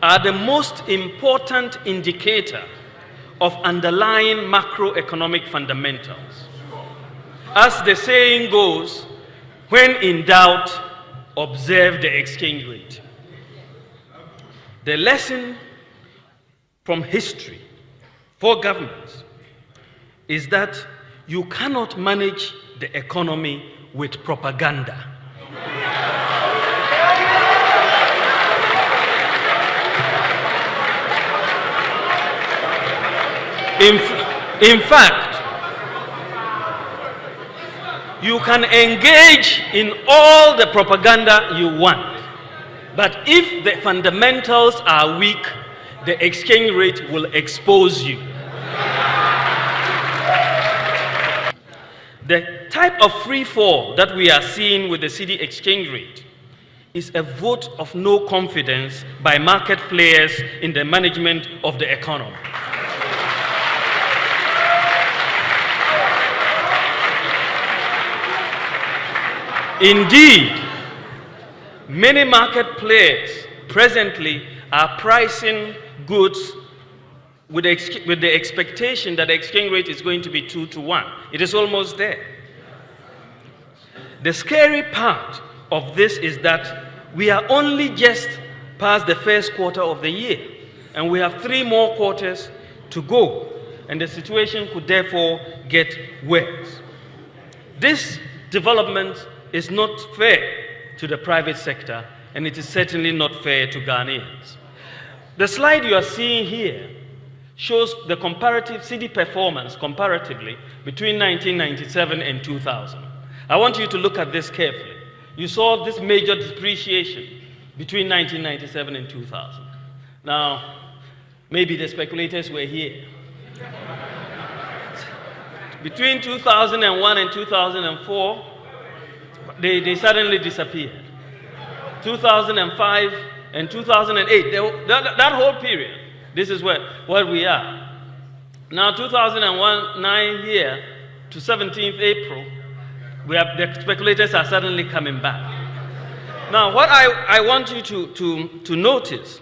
are the most important indicator of underlying macroeconomic fundamentals. As the saying goes, when in doubt, observe the exchange rate. The lesson from history for governments is that you cannot manage the economy with propaganda. In fact, you can engage in all the propaganda you want, but if the fundamentals are weak, the exchange rate will expose you. The type of free fall that we are seeing with the cedi exchange rate is a vote of no confidence by market players in the management of the economy. Indeed, many market players presently are pricing goods with the expectation that the exchange rate is going to be 2 to 1. It is almost there. The scary part of this is that we are only just past the first quarter of the year, and we have 3 more quarters to go, and the situation could therefore get worse. This development is not fair to the private sector, and it is certainly not fair to Ghanaians. The slide you are seeing here shows the comparative cedi performance comparatively between 1997 and 2000. I want you to look at this carefully. You saw this major depreciation between 1997 and 2000. Now, maybe the speculators were here. Between 2001 and 2004, they suddenly disappeared. 2005 and 2008, that whole period, this is where we are. Now 2009 here to 17th April, the speculators are suddenly coming back. Now what I want you to notice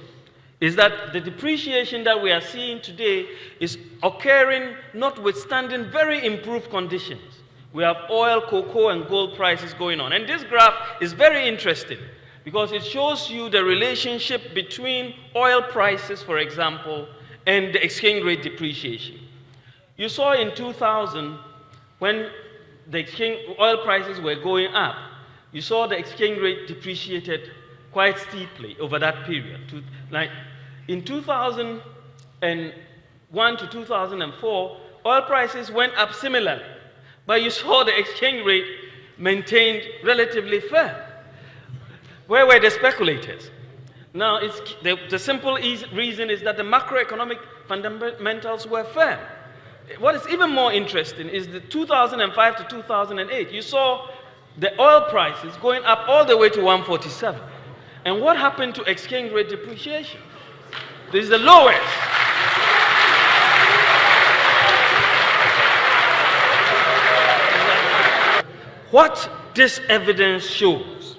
is that the depreciation that we are seeing today is occurring notwithstanding very improved conditions. We have oil, cocoa, and gold prices going on. And this graph is very interesting because it shows you the relationship between oil prices, for example, and the exchange rate depreciation. You saw in 2000, when the oil prices were going up, you saw the exchange rate depreciated quite steeply over that period. In 2001 to 2004, oil prices went up similarly. But you saw the exchange rate maintained relatively firm. Where were the speculators? Now, the simple reason is that the macroeconomic fundamentals were firm. What is even more interesting is the 2005 to 2008. You saw the oil prices going up all the way to 147. And what happened to exchange rate depreciation? This is the lowest. What this evidence shows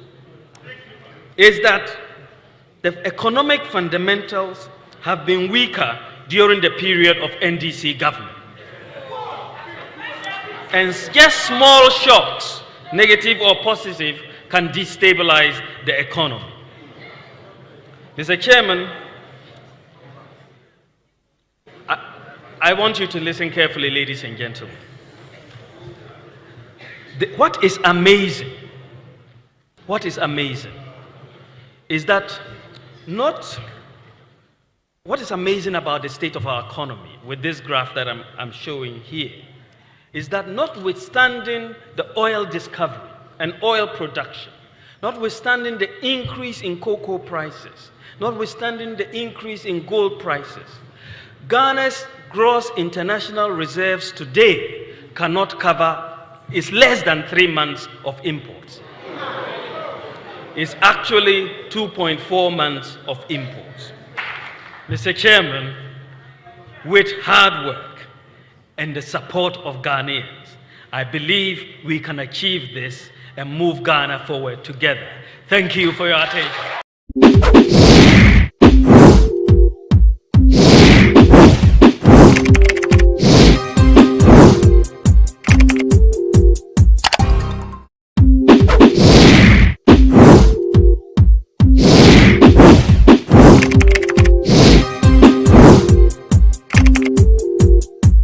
is that the economic fundamentals have been weaker during the period of NDC government. And just small shocks, negative or positive, can destabilize the economy. Mr. Chairman, I want you to listen carefully, ladies and gentlemen. What is amazing is that what is amazing about the state of our economy with this graph that I'm showing here is that notwithstanding the oil discovery and oil production, notwithstanding the increase in cocoa prices, notwithstanding the increase in gold prices, Ghana's gross international reserves today cannot cover is less than 3 months of imports. It's actually 2.4 months of imports. Mr. Chairman, with hard work and the support of Ghanaians, I believe we can achieve this and move Ghana forward together. Thank you for your attention.